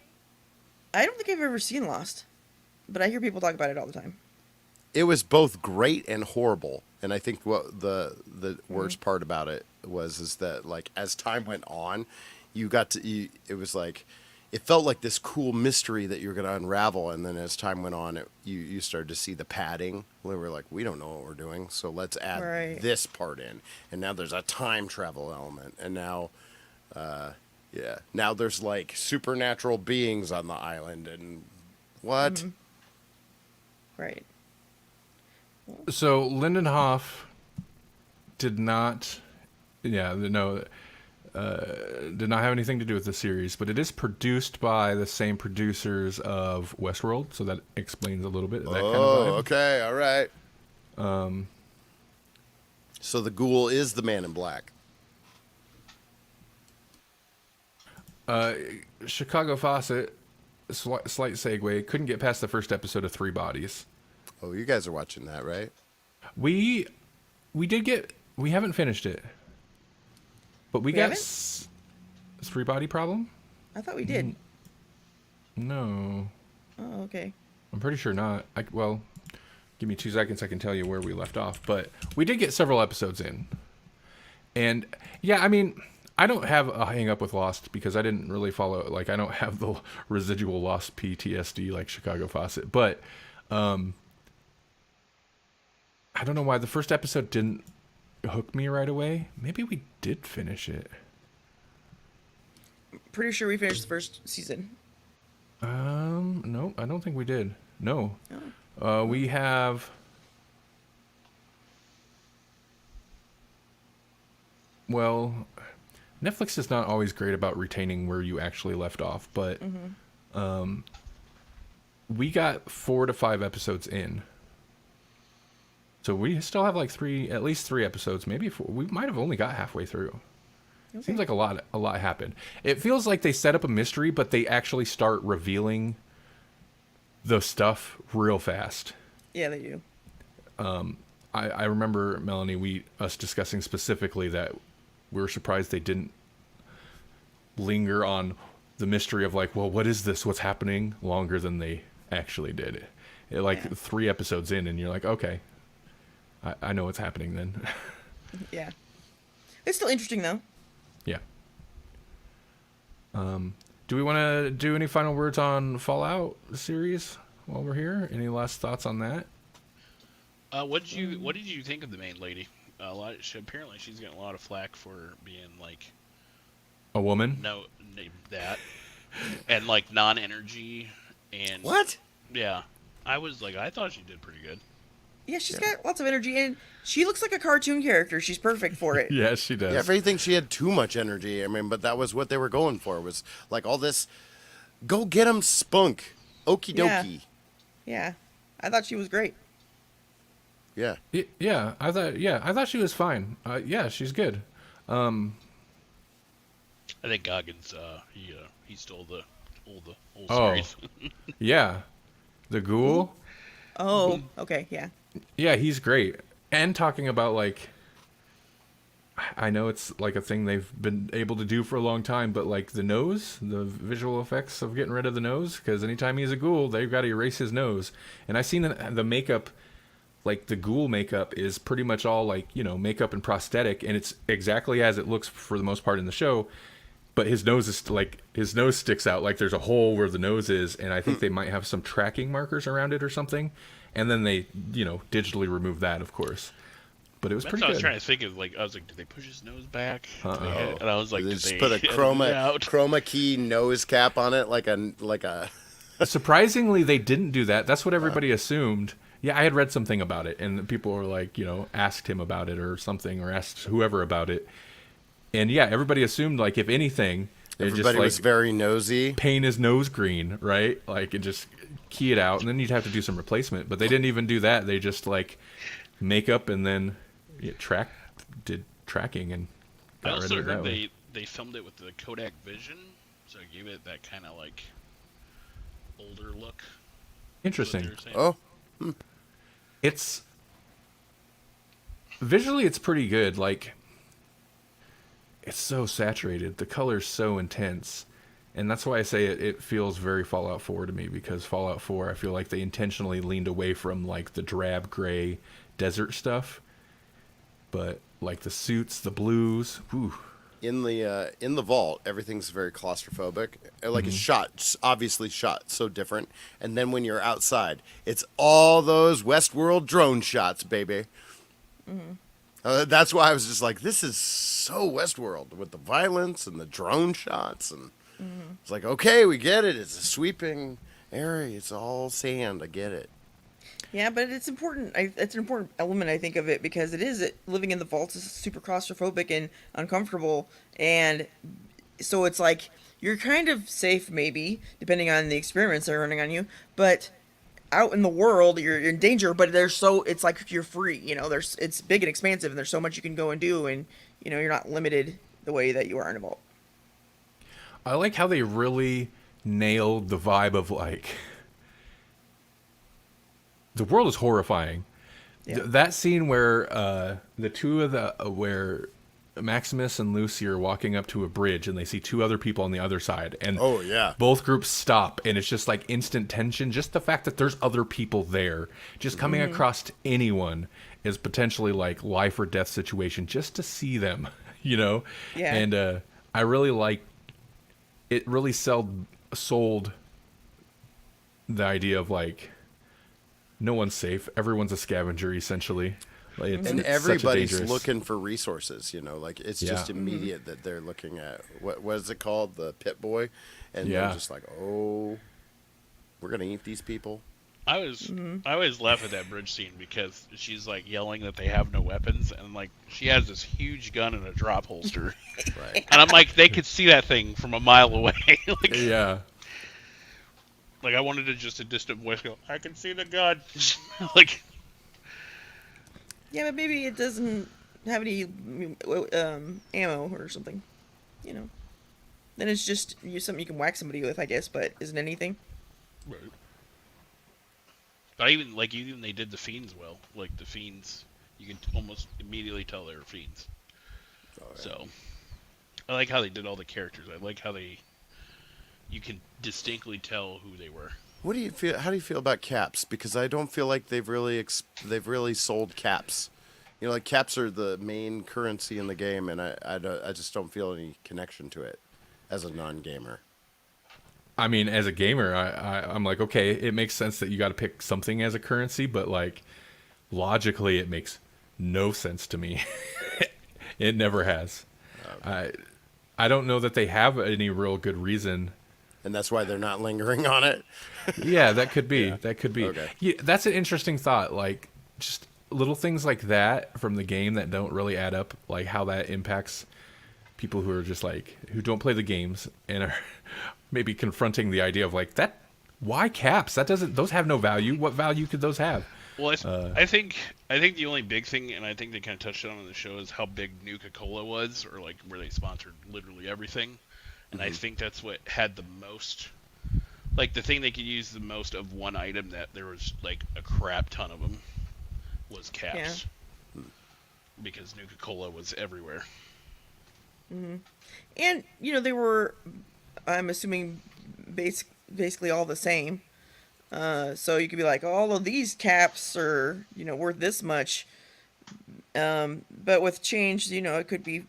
don't think I've ever seen Lost, but I hear people talk about it all the time. It was both great and horrible, and I think what the worst part about it is that like as time went on, it was like it felt like this cool mystery that you were going to unravel, and then as time went on, you started to see the padding. We were like, we don't know what we're doing, so let's add this part in, and now there's a time travel element, and now, now there's like supernatural beings on the island, and what? Mm-hmm. Right. So Lindenhof did not have anything to do with the series, but it is produced by the same producers of Westworld, so that explains a little bit of that kind of vibe. Okay, all right. So the ghoul is the man in black. Chicago Fawcett, slight segue, couldn't get past the first episode of Three Bodies. Oh, you guys are watching that, right? We haven't finished it, but we got Three Body Problem. I thought we did. No. Oh, okay. I'm pretty sure not. Give me 2 seconds. I can tell you where we left off. But we did get several episodes in. And, yeah, I mean, I don't have a hang up with Lost because I didn't really follow. Like, I don't have the residual Lost PTSD like Chicago Fawcett. But I don't know why the first episode didn't hook me right away. Maybe we did finish it. Pretty sure we finished the first season. No, I don't think we did. No. Oh. We have... Well, Netflix is not always great about retaining where you actually left off, but we got 4 to 5 episodes in. So we still have like at least three episodes, maybe 4. We might have only got halfway through. Okay. Seems like a lot happened. It feels like they set up a mystery, but they actually start revealing the stuff real fast. Yeah, they do. I remember, Melanie, us discussing specifically that we were surprised they didn't linger on the mystery of like, well, what is this? What's happening? Longer than they actually did. 3 episodes in, and you're like, okay, I know what's happening then. Yeah. It's still interesting, though. Yeah. Do we want to do any final words on Fallout series while we're here? Any last thoughts on that? What did you think of the main lady? Apparently she's getting a lot of flack for being like a woman. No, that and like non-energy and what? Yeah, I thought she did pretty good. Yeah, she's got lots of energy, and she looks like a cartoon character. She's perfect for it. Yes, she does. Yeah, if anything, she had too much energy. I mean, but that was what they were going for. Was like all this, go get him, spunk, okie dokie. Yeah, I thought she was great. Yeah. Yeah, I thought she was fine. Yeah, she's good. I think Goggins, he stole the old series. Yeah, the ghoul. Oh, okay, yeah. Yeah, he's great. And talking about like, I know it's like a thing they've been able to do for a long time, but like the nose, the visual effects of getting rid of the nose, because anytime he's a ghoul, they've got to erase his nose. And I've seen the makeup, like the ghoul makeup is pretty much all like, makeup and prosthetic, and it's exactly as it looks for the most part in the show. But his nose sticks out, like there's a hole where the nose is, and I think they might have some tracking markers around it or something. And then they, digitally remove that, of course. But it was pretty good. That's what I was trying to think of. Like, I was like, did they push his nose back? And I was like, they did just they put a chroma key nose cap on it, like a. Surprisingly, they didn't do that. That's what everybody assumed. Yeah, I had read something about it, and people were like, asked him about it or something, or asked whoever about it. And yeah, everybody assumed like if anything, it just Everybody like was very nosy. paint his nose green, right? Like and just key it out, and then you'd have to do some replacement. But they didn't even do that. They just like makeup and then did tracking and I got rid also of it that heard way. they filmed it with the Kodak Vision, so it gave it that kind of like older look. Is what they Interesting. were saying. Oh, It's visually it's pretty good. Like it's so saturated. The color's so intense. And that's why I say it feels very Fallout 4 to me, because Fallout 4, I feel like they intentionally leaned away from like the drab gray desert stuff. But like the suits, the blues, whew. in the vault, everything's very claustrophobic. Like it's obviously shot so different. And then when you're outside, it's all those Westworld drone shots, baby. That's why I was just like, this is so Westworld with the violence and the drone shots, and it's like, okay, we get it. It's a sweeping area. It's all sand. I get it. Yeah, but it's important. It's an important element, I think, of it, because living in the vaults is super claustrophobic and uncomfortable, and so it's like you're kind of safe, maybe, depending on the experiments they're running on you, but out in the world you're in danger. But it's like you're free. It's big and expansive, and there's so much you can go and do, and you're not limited the way that you are in a vault. I like how they really nailed the vibe of like the world is horrifying. Yeah. That scene where the two of where Maximus and Lucy are walking up to a bridge and they see two other people on the other side, and Oh, yeah. both groups stop, and it's just like instant tension. Just the fact that there's other people there, just coming across to anyone is potentially like life or death situation. Just to see them, Yeah. And I really like it. Really sold the idea of like no one's safe. Everyone's a scavenger, essentially. Like, And it's such a everybody's dangerous- looking for resources, like it's just Yeah. immediate that they're looking at what is it called, the pit boy, and Yeah. they're just like, oh, we're gonna eat these people. I always laugh at that bridge scene because she's like yelling that they have no weapons, and like she has this huge gun in a drop holster, Right. and I'm like, they could see that thing from a mile away. like, Yeah. like I wanted to just a distant voice go, I can see the gun. like, Yeah, but maybe it doesn't have any ammo or something. Then it's just something you can whack somebody with, I guess, but isn't anything. right. But even they did the fiends well. Like the fiends, you can almost immediately tell they're fiends. Oh, yeah. So I like how they did all the characters. I like how you can distinctly tell who they were. What do you feel? How do you feel about caps? Because I don't feel like they've really sold caps. Like caps are the main currency in the game, and I just don't feel any connection to it as a non-gamer. I mean, as a gamer, I'm like, okay, it makes sense that you got to pick something as a currency, but like logically, it makes no sense to me. It never has. I don't know that they have any real good reason. And that's why they're not lingering on it. Yeah, that could be. Yeah. That could be. Okay. Yeah, that's an interesting thought. Like just little things like that from the game that don't really add up, like how that impacts people who are just like who don't play the games and are maybe confronting the idea of like that. Why caps? Those have no value. What value could those have? Well, I think the only big thing, and I think they kind of touched on in the show, is how big Nuka-Cola was, or like where they sponsored literally everything. And I think that's what had the most, like the thing they could use the most of one item that there was like a crap ton of them was caps. Yeah. Because Nuka-Cola was everywhere. And they were, I'm assuming, basically all the same. So you could be like, all of these caps are worth this much. But with change, it could be,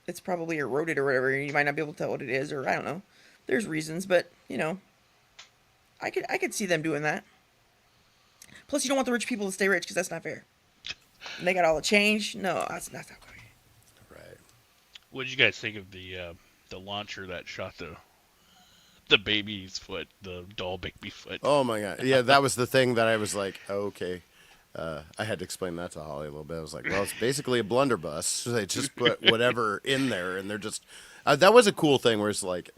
it's probably eroded or whatever. You might not be able to tell what it is, or I don't know. There's reasons, but I could see them doing that. Plus, you don't want the rich people to stay rich because that's not fair. And they got all the change. No, that's not fair. Right. What did you guys think of the launcher that shot the baby's foot, the doll baby foot? Oh my god. Yeah, that was the thing that I was like, okay. I had to explain that to Holly a little bit. I was like, well, it's basically a blunderbuss. So they just put whatever in there, and they're just. That was a cool thing where it's like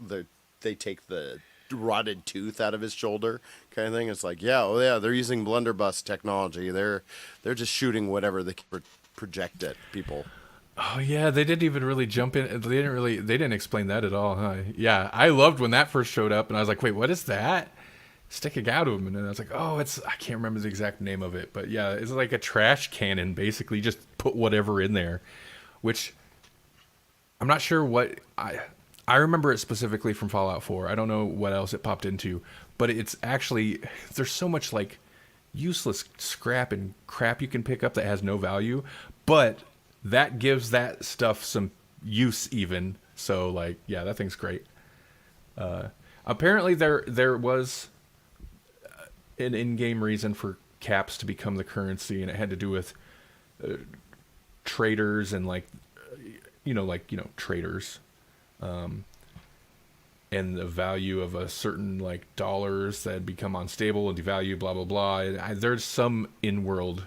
they take the rotted tooth out of his shoulder kind of thing. It's like, yeah, oh yeah, they're using blunderbuss technology. They're just shooting whatever they can project at people. Oh yeah, they didn't even really jump in. They didn't explain that at all, huh? Yeah, I loved when that first showed up, and I was like, wait, what is that? Sticking out of him, and then I was like, oh, I can't remember the exact name of it, but yeah, it's like a trash cannon. Basically, just put whatever in there, which I'm not sure what I remember it specifically from Fallout 4. I don't know what else it popped into, but it's actually there's so much like useless scrap and crap you can pick up that has no value, but that gives that stuff some use even. So like, yeah, that thing's great. Apparently there was an in-game reason for caps to become the currency, and it had to do with traders and traders, and the value of a certain like dollars that had become unstable and devalued, blah blah blah. There's some in-world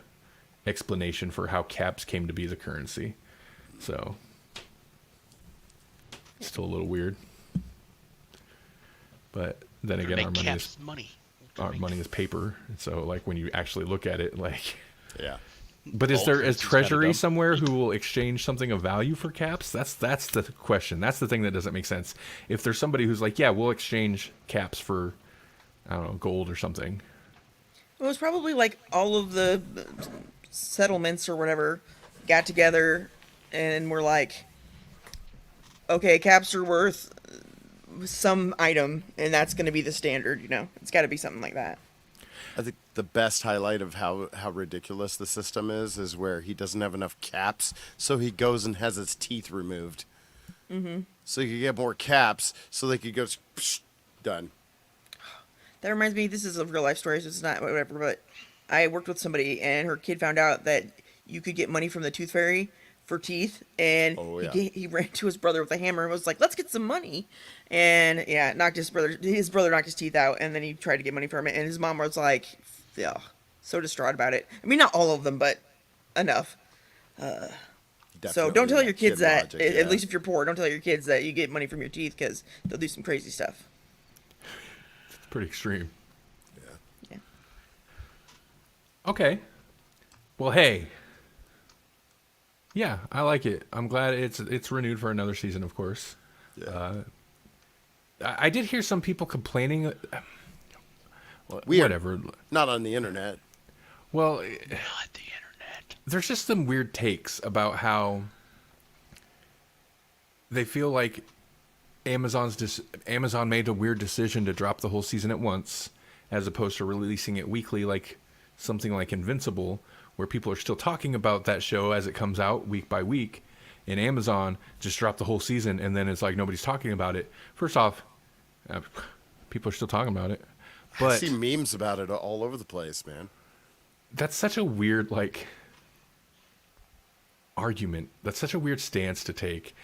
explanation for how caps came to be the currency, so it's still a little weird. But then again, our money is paper, so like when you actually look at it, like yeah. But is there a treasury somewhere who will exchange something of value for caps? That's the question. That's the thing that doesn't make sense. If there's somebody who's like, yeah, we'll exchange caps for, I don't know, gold or something. It was probably like all of the settlements or whatever got together and were like, okay, caps are worth some item, and that's going to be the standard, It's got to be something like that. I think the best highlight of how ridiculous the system is where he doesn't have enough caps, so he goes and has his teeth removed. Mm-hmm. So he could get more caps, so they could go, psh, done. That reminds me, this is a real life story, so it's not whatever, but I worked with somebody, and her kid found out that you could get money from the Tooth Fairy for teeth, and he ran to his brother with a hammer and was like, let's get some money. And yeah, his brother knocked his teeth out, and then he tried to get money from it, and his mom was like, yeah, so distraught about it. I mean, not all of them, but enough. So don't tell your kids that, at least if you're poor, don't tell your kids that you get money from your teeth, because they'll do some crazy stuff. It's pretty extreme. Yeah. Okay. Well, hey. Yeah, I like it. I'm glad it's renewed for another season, of course. Yeah. I did hear some people complaining. Whatever. Not on the internet. Well, not the internet. There's just some weird takes about how they feel like Amazon made a weird decision to drop the whole season at once, as opposed to releasing it weekly, like something like Invincible, where people are still talking about that show as it comes out week by week, and Amazon just dropped the whole season, and then it's like nobody's talking about it. First off, people are still talking about it. But I see memes about it all over the place, man. That's such a weird, like, argument. That's such a weird stance to take.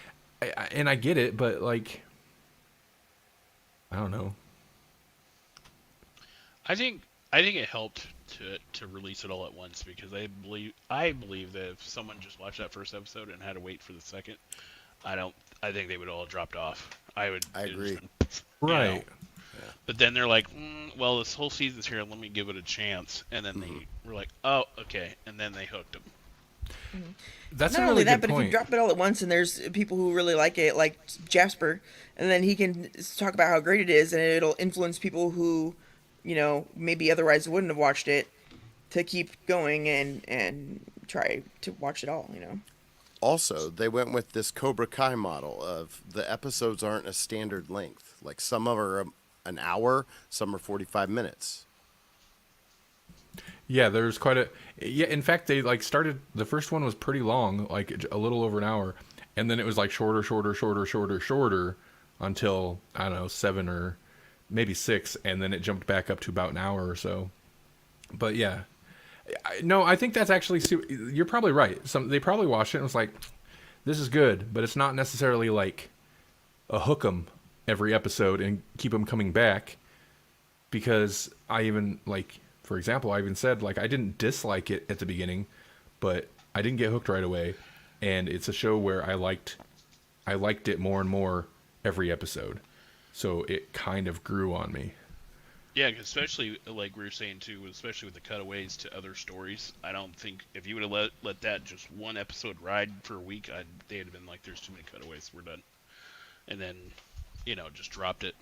And I get it, but, like, I don't know. I think it helped to release it all at once, because I believe that if someone just watched that first episode and had to wait for the second, I think they would all have dropped off. I agree. Right. Yeah. But then they're like, well, this whole season's here, let me give it a chance. And then they were like, oh, okay. And then they hooked them. Mm-hmm. That's not a really only that, good but point. if you drop it all at once, and there's people who really like it, like Jasper, and then he can talk about how great it is, and it'll influence people who, maybe otherwise wouldn't have watched it, to keep going and try to watch it all, Also, they went with this Cobra Kai model of the episodes aren't a standard length. Like some are an hour, some are 45 minutes. Yeah, there's quite a... Yeah, in fact, they started... The first one was pretty long, like a little over an hour. And then it was like shorter until, I don't know, 7 or maybe 6. And then it jumped back up to about an hour or so. But yeah. No, I think that's actually... You're probably right. They probably watched it and was like, this is good. But it's not necessarily like a hook 'em every episode and keep them coming back. Because I even, For example, I even said like I didn't dislike it at the beginning, but I didn't get hooked right away, and it's a show where I liked it more and more every episode, so it kind of grew on me. Yeah, 'cause especially like we were saying too, especially with the cutaways to other stories. I don't think if you would have let that just one episode ride for a week, they'd have been like, "There's too many cutaways, we're done," and then just dropped it.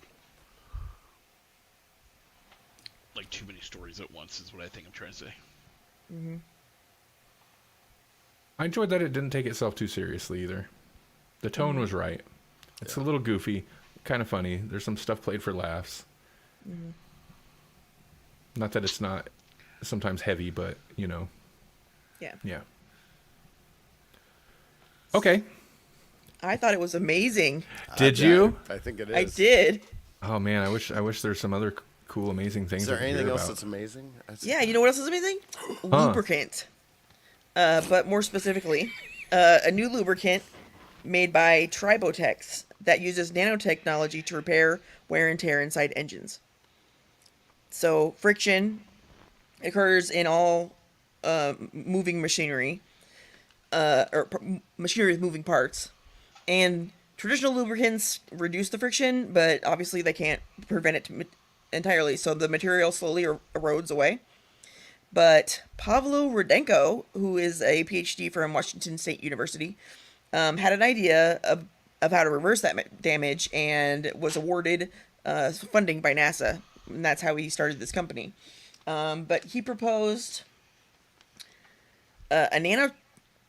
Like too many stories at once is what I think I'm trying to say. Mm-hmm. I enjoyed that it didn't take itself too seriously either. The tone was right. It's a little goofy, kind of funny. There's some stuff played for laughs. Mm-hmm. Not that it's not sometimes heavy, but Yeah. Yeah. Okay. I thought it was amazing. Did you? I think it is. I did. Oh man, I wish there's some other cool, amazing things. Is there we could anything hear else about. that's amazing? Yeah, you know what else is amazing? Huh. Lubricant. But more specifically, a new lubricant made by Tribotex that uses nanotechnology to repair wear and tear inside engines. So friction occurs in all moving machinery, machinery with moving parts, and traditional lubricants reduce the friction, but obviously they can't prevent it entirely. So the material slowly erodes away. But Pavlo Rudenko, who is a PhD from Washington State University, had an idea of how to reverse that damage and was awarded funding by NASA. And that's how he started this company. But he proposed a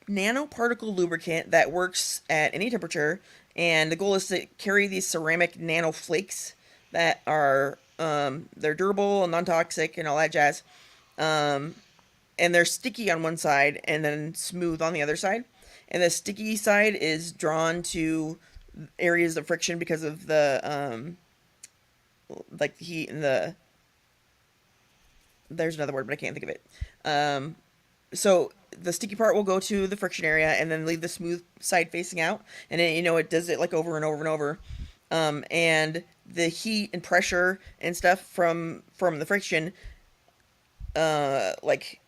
nanoparticle lubricant that works at any temperature. And the goal is to carry these ceramic nanoflakes that are they're durable and non-toxic and all that jazz. And they're sticky on one side and then smooth on the other side. And the sticky side is drawn to areas of friction because of the like the heat and there's another word, but I can't think of it. So the sticky part will go to the friction area and then leave the smooth side facing out. And then, it does it like over and over and over. And the heat and pressure and stuff from the friction, like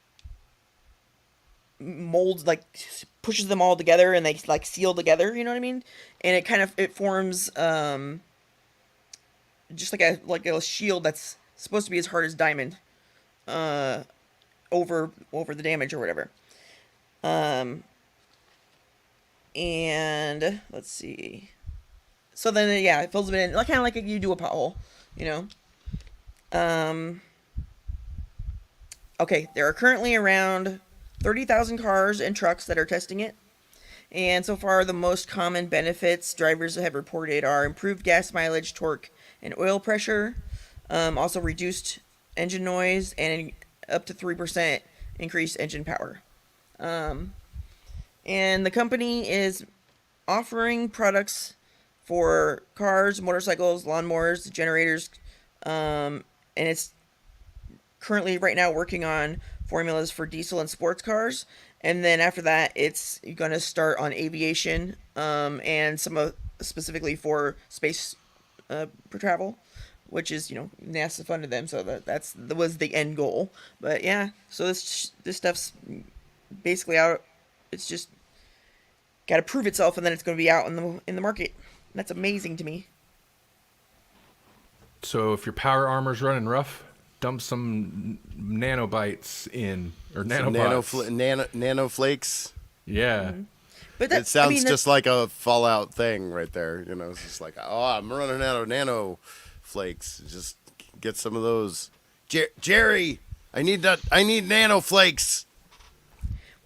molds, like pushes them all together and they like seal together, you know what I mean? And it forms, just like a shield that's supposed to be as hard as diamond, over the damage or whatever. And let's see. So then, it fills them in, kind of like you do a pothole, Okay, there are currently around 30,000 cars and trucks that are testing it. And so far, the most common benefits drivers have reported are improved gas mileage, torque, and oil pressure. Also reduced engine noise and up to 3% increased engine power. And the company is offering products for cars, motorcycles, lawnmowers, generators, and it's currently right now working on formulas for diesel and sports cars. And then after that, it's going to start on aviation, and specifically for space travel, which is, NASA funded them, so that was the end goal. But yeah, so this stuff's basically out. It's just got to prove itself, and then it's going to be out in the market. That's amazing to me. So if your power armor's running rough, dump some nanobites in, or nanobots. Nanoflakes. Yeah. Mm-hmm. But It sounds just like a Fallout thing right there. It's just like, I'm running out of nano flakes. Just get some of those. Jerry, I need nano flakes.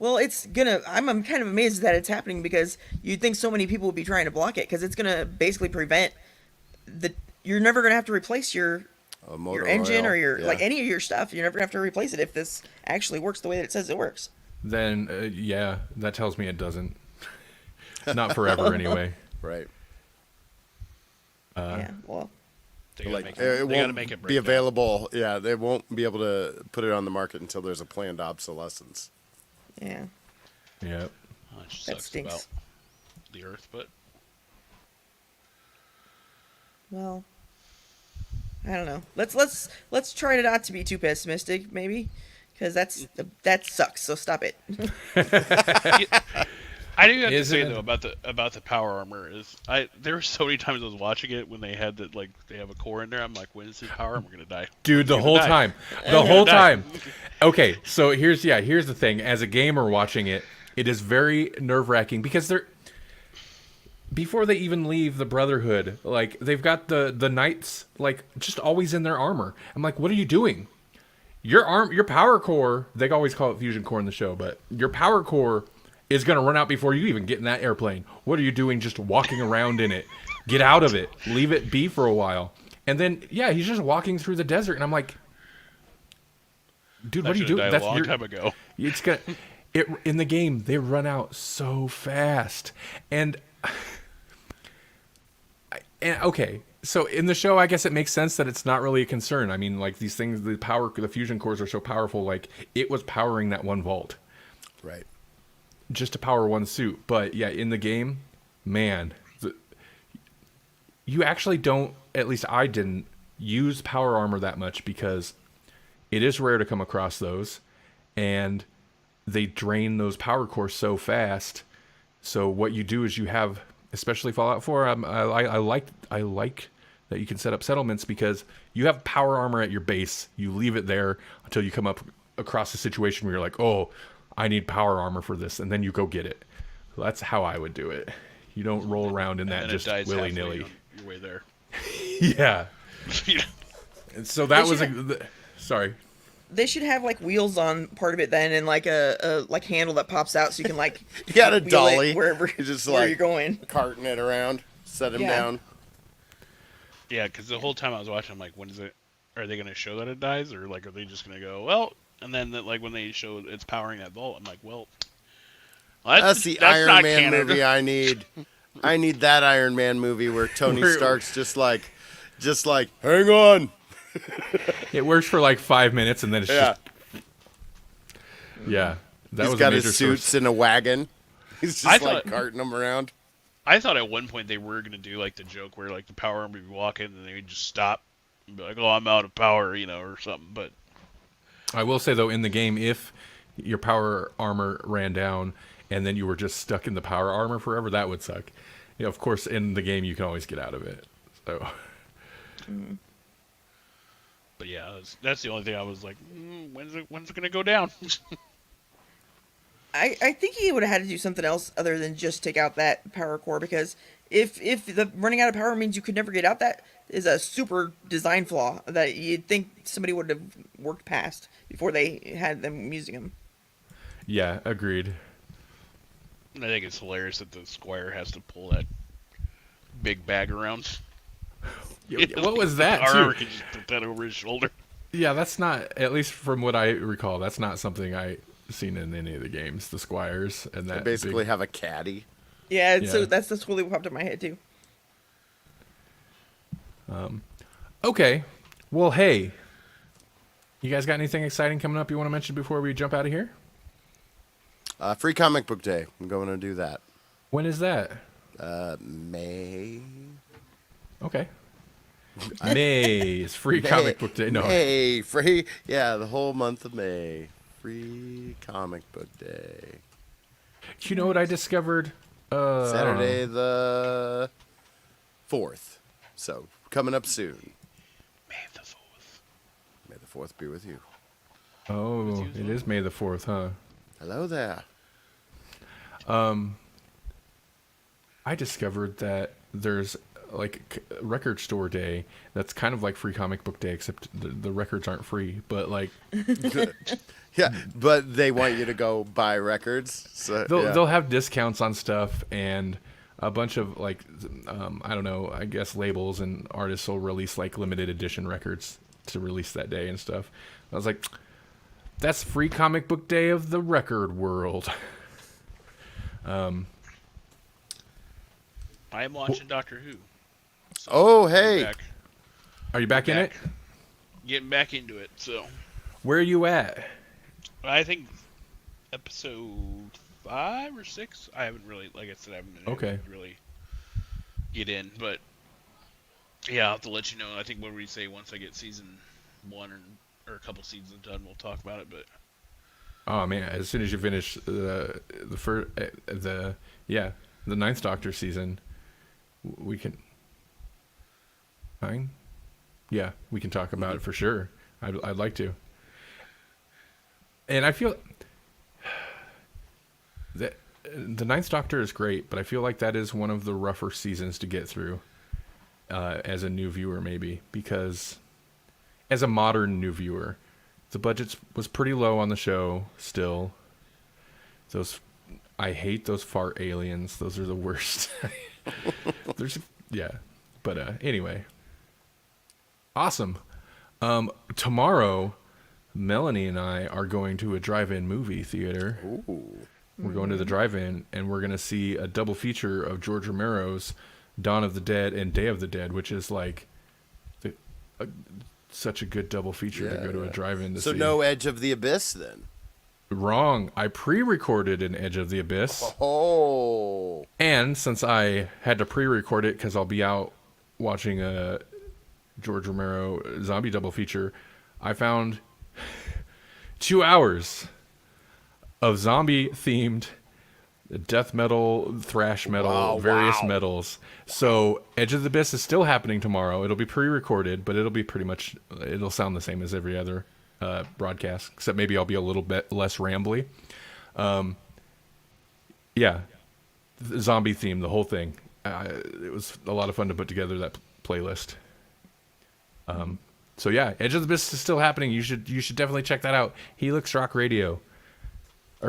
Well, I'm kind of amazed that it's happening, because you'd think so many people would be trying to block it, because it's going to basically prevent you're never going to have to replace your engine or your like any of your stuff. You're never going to have to replace it if this actually works the way that it says it works. Then, that tells me it doesn't. Not forever, anyway. Right. Yeah, well. They gotta make it won't make it break be down. available. Yeah, they won't be able to put it on the market until there's a planned obsolescence. Yeah. Yep. Oh, it just That sucks stinks. about the Earth, but Well, I don't know. Let's try not to be too pessimistic, maybe, because that sucks. So stop it. I do have to Isn't say it? though about the power armor is there were so many times I was watching it when they had that, like, they have a core in there. I'm like, when is his power armor gonna die? Dude, the When's it whole gonna die? time. The whole time. Okay, so here's the thing. As a gamer watching it, it is very nerve-wracking because before they even leave the Brotherhood, like, they've got the knights, like, just always in their armor. I'm like, what are you doing? Your power core, they always call it fusion core in the show, but your power core is going to run out before you even get in that airplane. What are you doing just walking around in it? Get out of it. Leave it be for a while. And then, yeah, he's just walking through the desert, and I'm like, dude, That what are you should've doing? died a long time ago. It's gonna. In the game, they run out so fast, and okay, so in the show, I guess it makes sense that it's not really a concern. I mean, like, these things, the fusion cores are so powerful. Like, it was powering that one vault Right. just to power one suit. But yeah, in the game, man, you actually don't. At least I didn't use power armor that much because it is rare to come across those, and they drain those power cores so fast. So what you do is you have, especially Fallout 4, I like that you can set up settlements because you have power armor at your base. You leave it there until you come up across a situation where you're like, oh, I need power armor for this, and then you go get it. So that's how I would do it. You don't roll around in that And just it dies willy halfway nilly. on your way there. Yeah. And so that They was should sorry. They should have like wheels on part of it then, and like a like handle that pops out so you can like You got a wheel it dolly. wherever You're just where like you're going. carting it around, set him Yeah. down. Yeah, because the whole time I was watching, I'm like, when is it? Are they gonna show that it dies, or like, are they just gonna go, well? And then like when they show it's powering that vault, I'm like, well, That's the that's Iron not Man canon. movie I need. I need that Iron Man movie where Tony Where- Stark's just like, hang on. It works for like 5 minutes, and then it's Yeah. just yeah. That He's was got a his major suits source. in a wagon. He's I just like thought- carting them around. I thought at one point they were gonna do like the joke where like the power armor would walk in and they would just stop and be like, oh, I'm out of power, or something. But I will say though, in the game, if your power armor ran down and then you were just stuck in the power armor forever, that would suck. You know, of course, in the game you can always get out of it. So but yeah, that's the only thing I was like, when's it gonna go down? I think he would have had to do something else other than just take out that power core, because if the running out of power means you could never get out, that is a super design flaw that you'd think somebody would have worked past before they had them using them. yeah, agreed. And I think it's hilarious that the squire has to pull that big bag around. What was that Our too? armor can just put that over his shoulder. Yeah, that's not, at least from what I recall, that's not something I seen in any of the games. The squires and They that basically big, have a caddy. Yeah, Yeah. so that's totally what popped in my head too. Okay, well, hey, you guys got anything exciting coming up you want to mention before we jump out of here? Free comic book day. I'm going to do that. When is that? May. Okay. May is free comic book day. No, May. Free. Yeah, the whole month of May. Free comic book day. you know what I discovered? Saturday the 4th. So, coming up soon. May the 4th. May the 4th be with you. Oh, it is May the 4th, huh? Hello there. I discovered that there's like record store day that's kind of like free comic book day, except the records aren't free, but like Yeah, but they want you to go buy records. So they'll have discounts on stuff, and a bunch of like I don't know, I guess labels and artists will release like limited edition records to release that day and stuff. I was like, that's free comic book day of the record world. I am watching Doctor Who. So Oh, I'm hey. back- Are you back in it? Getting back into it. So Where are you at? I think episode 5 or 6. I haven't really, like I said, I haven't been able Okay. to really get in, but Yeah, I'll have to let you know. I think what we say once I get season 1 or a couple seasons done, we'll talk about it. But Oh man! As soon as you finish the first the Ninth Doctor season, we can. Fine. Yeah, we can talk about it for sure. I'd like to. And I feel that the Ninth Doctor is great, but I feel like that is one of the rougher seasons to get through as a new viewer, maybe, because as a modern new viewer, the budget was pretty low on the show still. I hate those fart aliens. Those are the worst. But anyway. Awesome. Tomorrow, Melanie and I are going to a drive-in movie theater. Ooh. We're going to the drive-in, and we're going to see a double feature of George Romero's Dawn of the Dead and Day of the Dead, which is like such a good double feature to go to a drive-in to see. So no Edge of the Abyss then? Wrong. I pre-recorded an Edge of the Abyss. Oh. And since I had to pre-record it because I'll be out watching a George Romero zombie double feature, I found 2 hours of zombie-themed death metal, thrash metal, various metals. So Edge of the Abyss is still happening tomorrow. It'll be pre-recorded, but it'll sound the same as every other broadcast, except maybe I'll be a little bit less rambly. Zombie theme, the whole thing. It was a lot of fun to put together that playlist. So yeah, Edge of the Abyss is still happening. You should definitely check that out. Helix Rock Radio.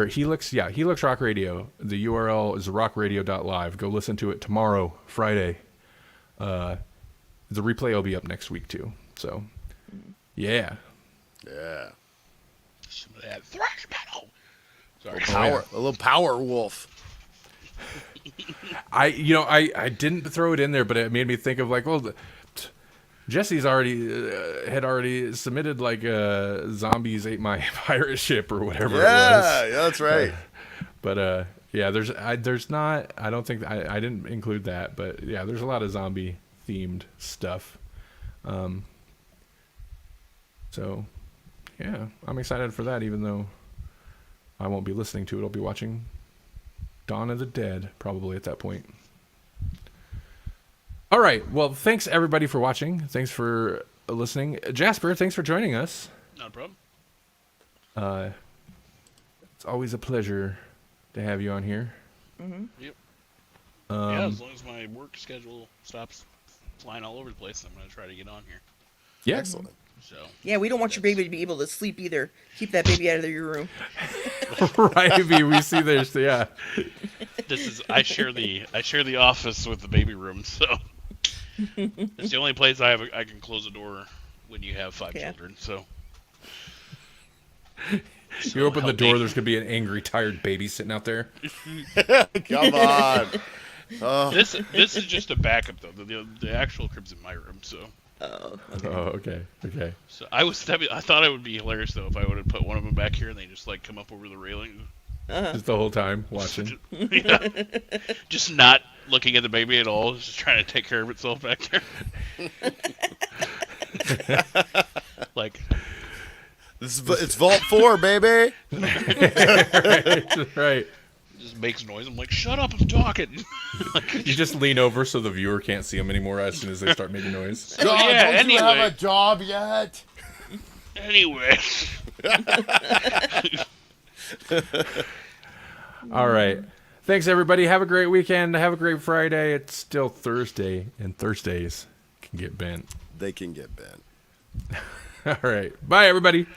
Helix Rock Radio. The URL is rockradio.live. Go listen to it tomorrow, Friday. The replay will be up next week too. So, yeah. Yeah. some of that thrash metal. Sorry. A little power wolf. I didn't throw it in there, but it made me think of like, well, Jesse's had already submitted like zombies ate my pirate ship or whatever it was. Yeah, that's right. Yeah, there's not. I don't think I didn't include that, but yeah, there's a lot of zombie themed stuff. So yeah, I'm excited for that, even though I won't be listening to it. I'll be watching Dawn of the Dead probably at that point. All right. Well, thanks everybody for watching. Thanks for listening. Jasper, thanks for joining us. Not a problem. It's always a pleasure to have you on here. Mm-hmm. Yep. Yeah, as long as my work schedule stops flying all over the place, I'm going to try to get on here. Yeah. Excellent. So. Yeah, we don't want your baby to be able to sleep either. Keep that baby out of your room. Right, we see this. Yeah. I share the office with the baby room, so it's the only place I can close a door when you have 5 children. So you open the door, there's gonna be an angry, tired baby sitting out there. Come on. This is just a backup though. The actual crib's in my room, so. Oh, okay. So I thought it would be hilarious though if I would have put one of them back here and they just like come up over the railing. Just the whole time watching. Yeah. Just not looking at the baby at all, just trying to take care of itself back there. Like It's Vault 4, baby. Right. Just makes noise. I'm like, shut up, I'm talking. You just lean over so the viewer can't see them anymore as soon as they start making noise. God, yeah, don't you anyway. have a job yet? Anyway. All right. Thanks, everybody. Have a great weekend. Have a great Friday. It's still Thursday, and Thursdays can get bent. They can get bent. All right. Bye, everybody.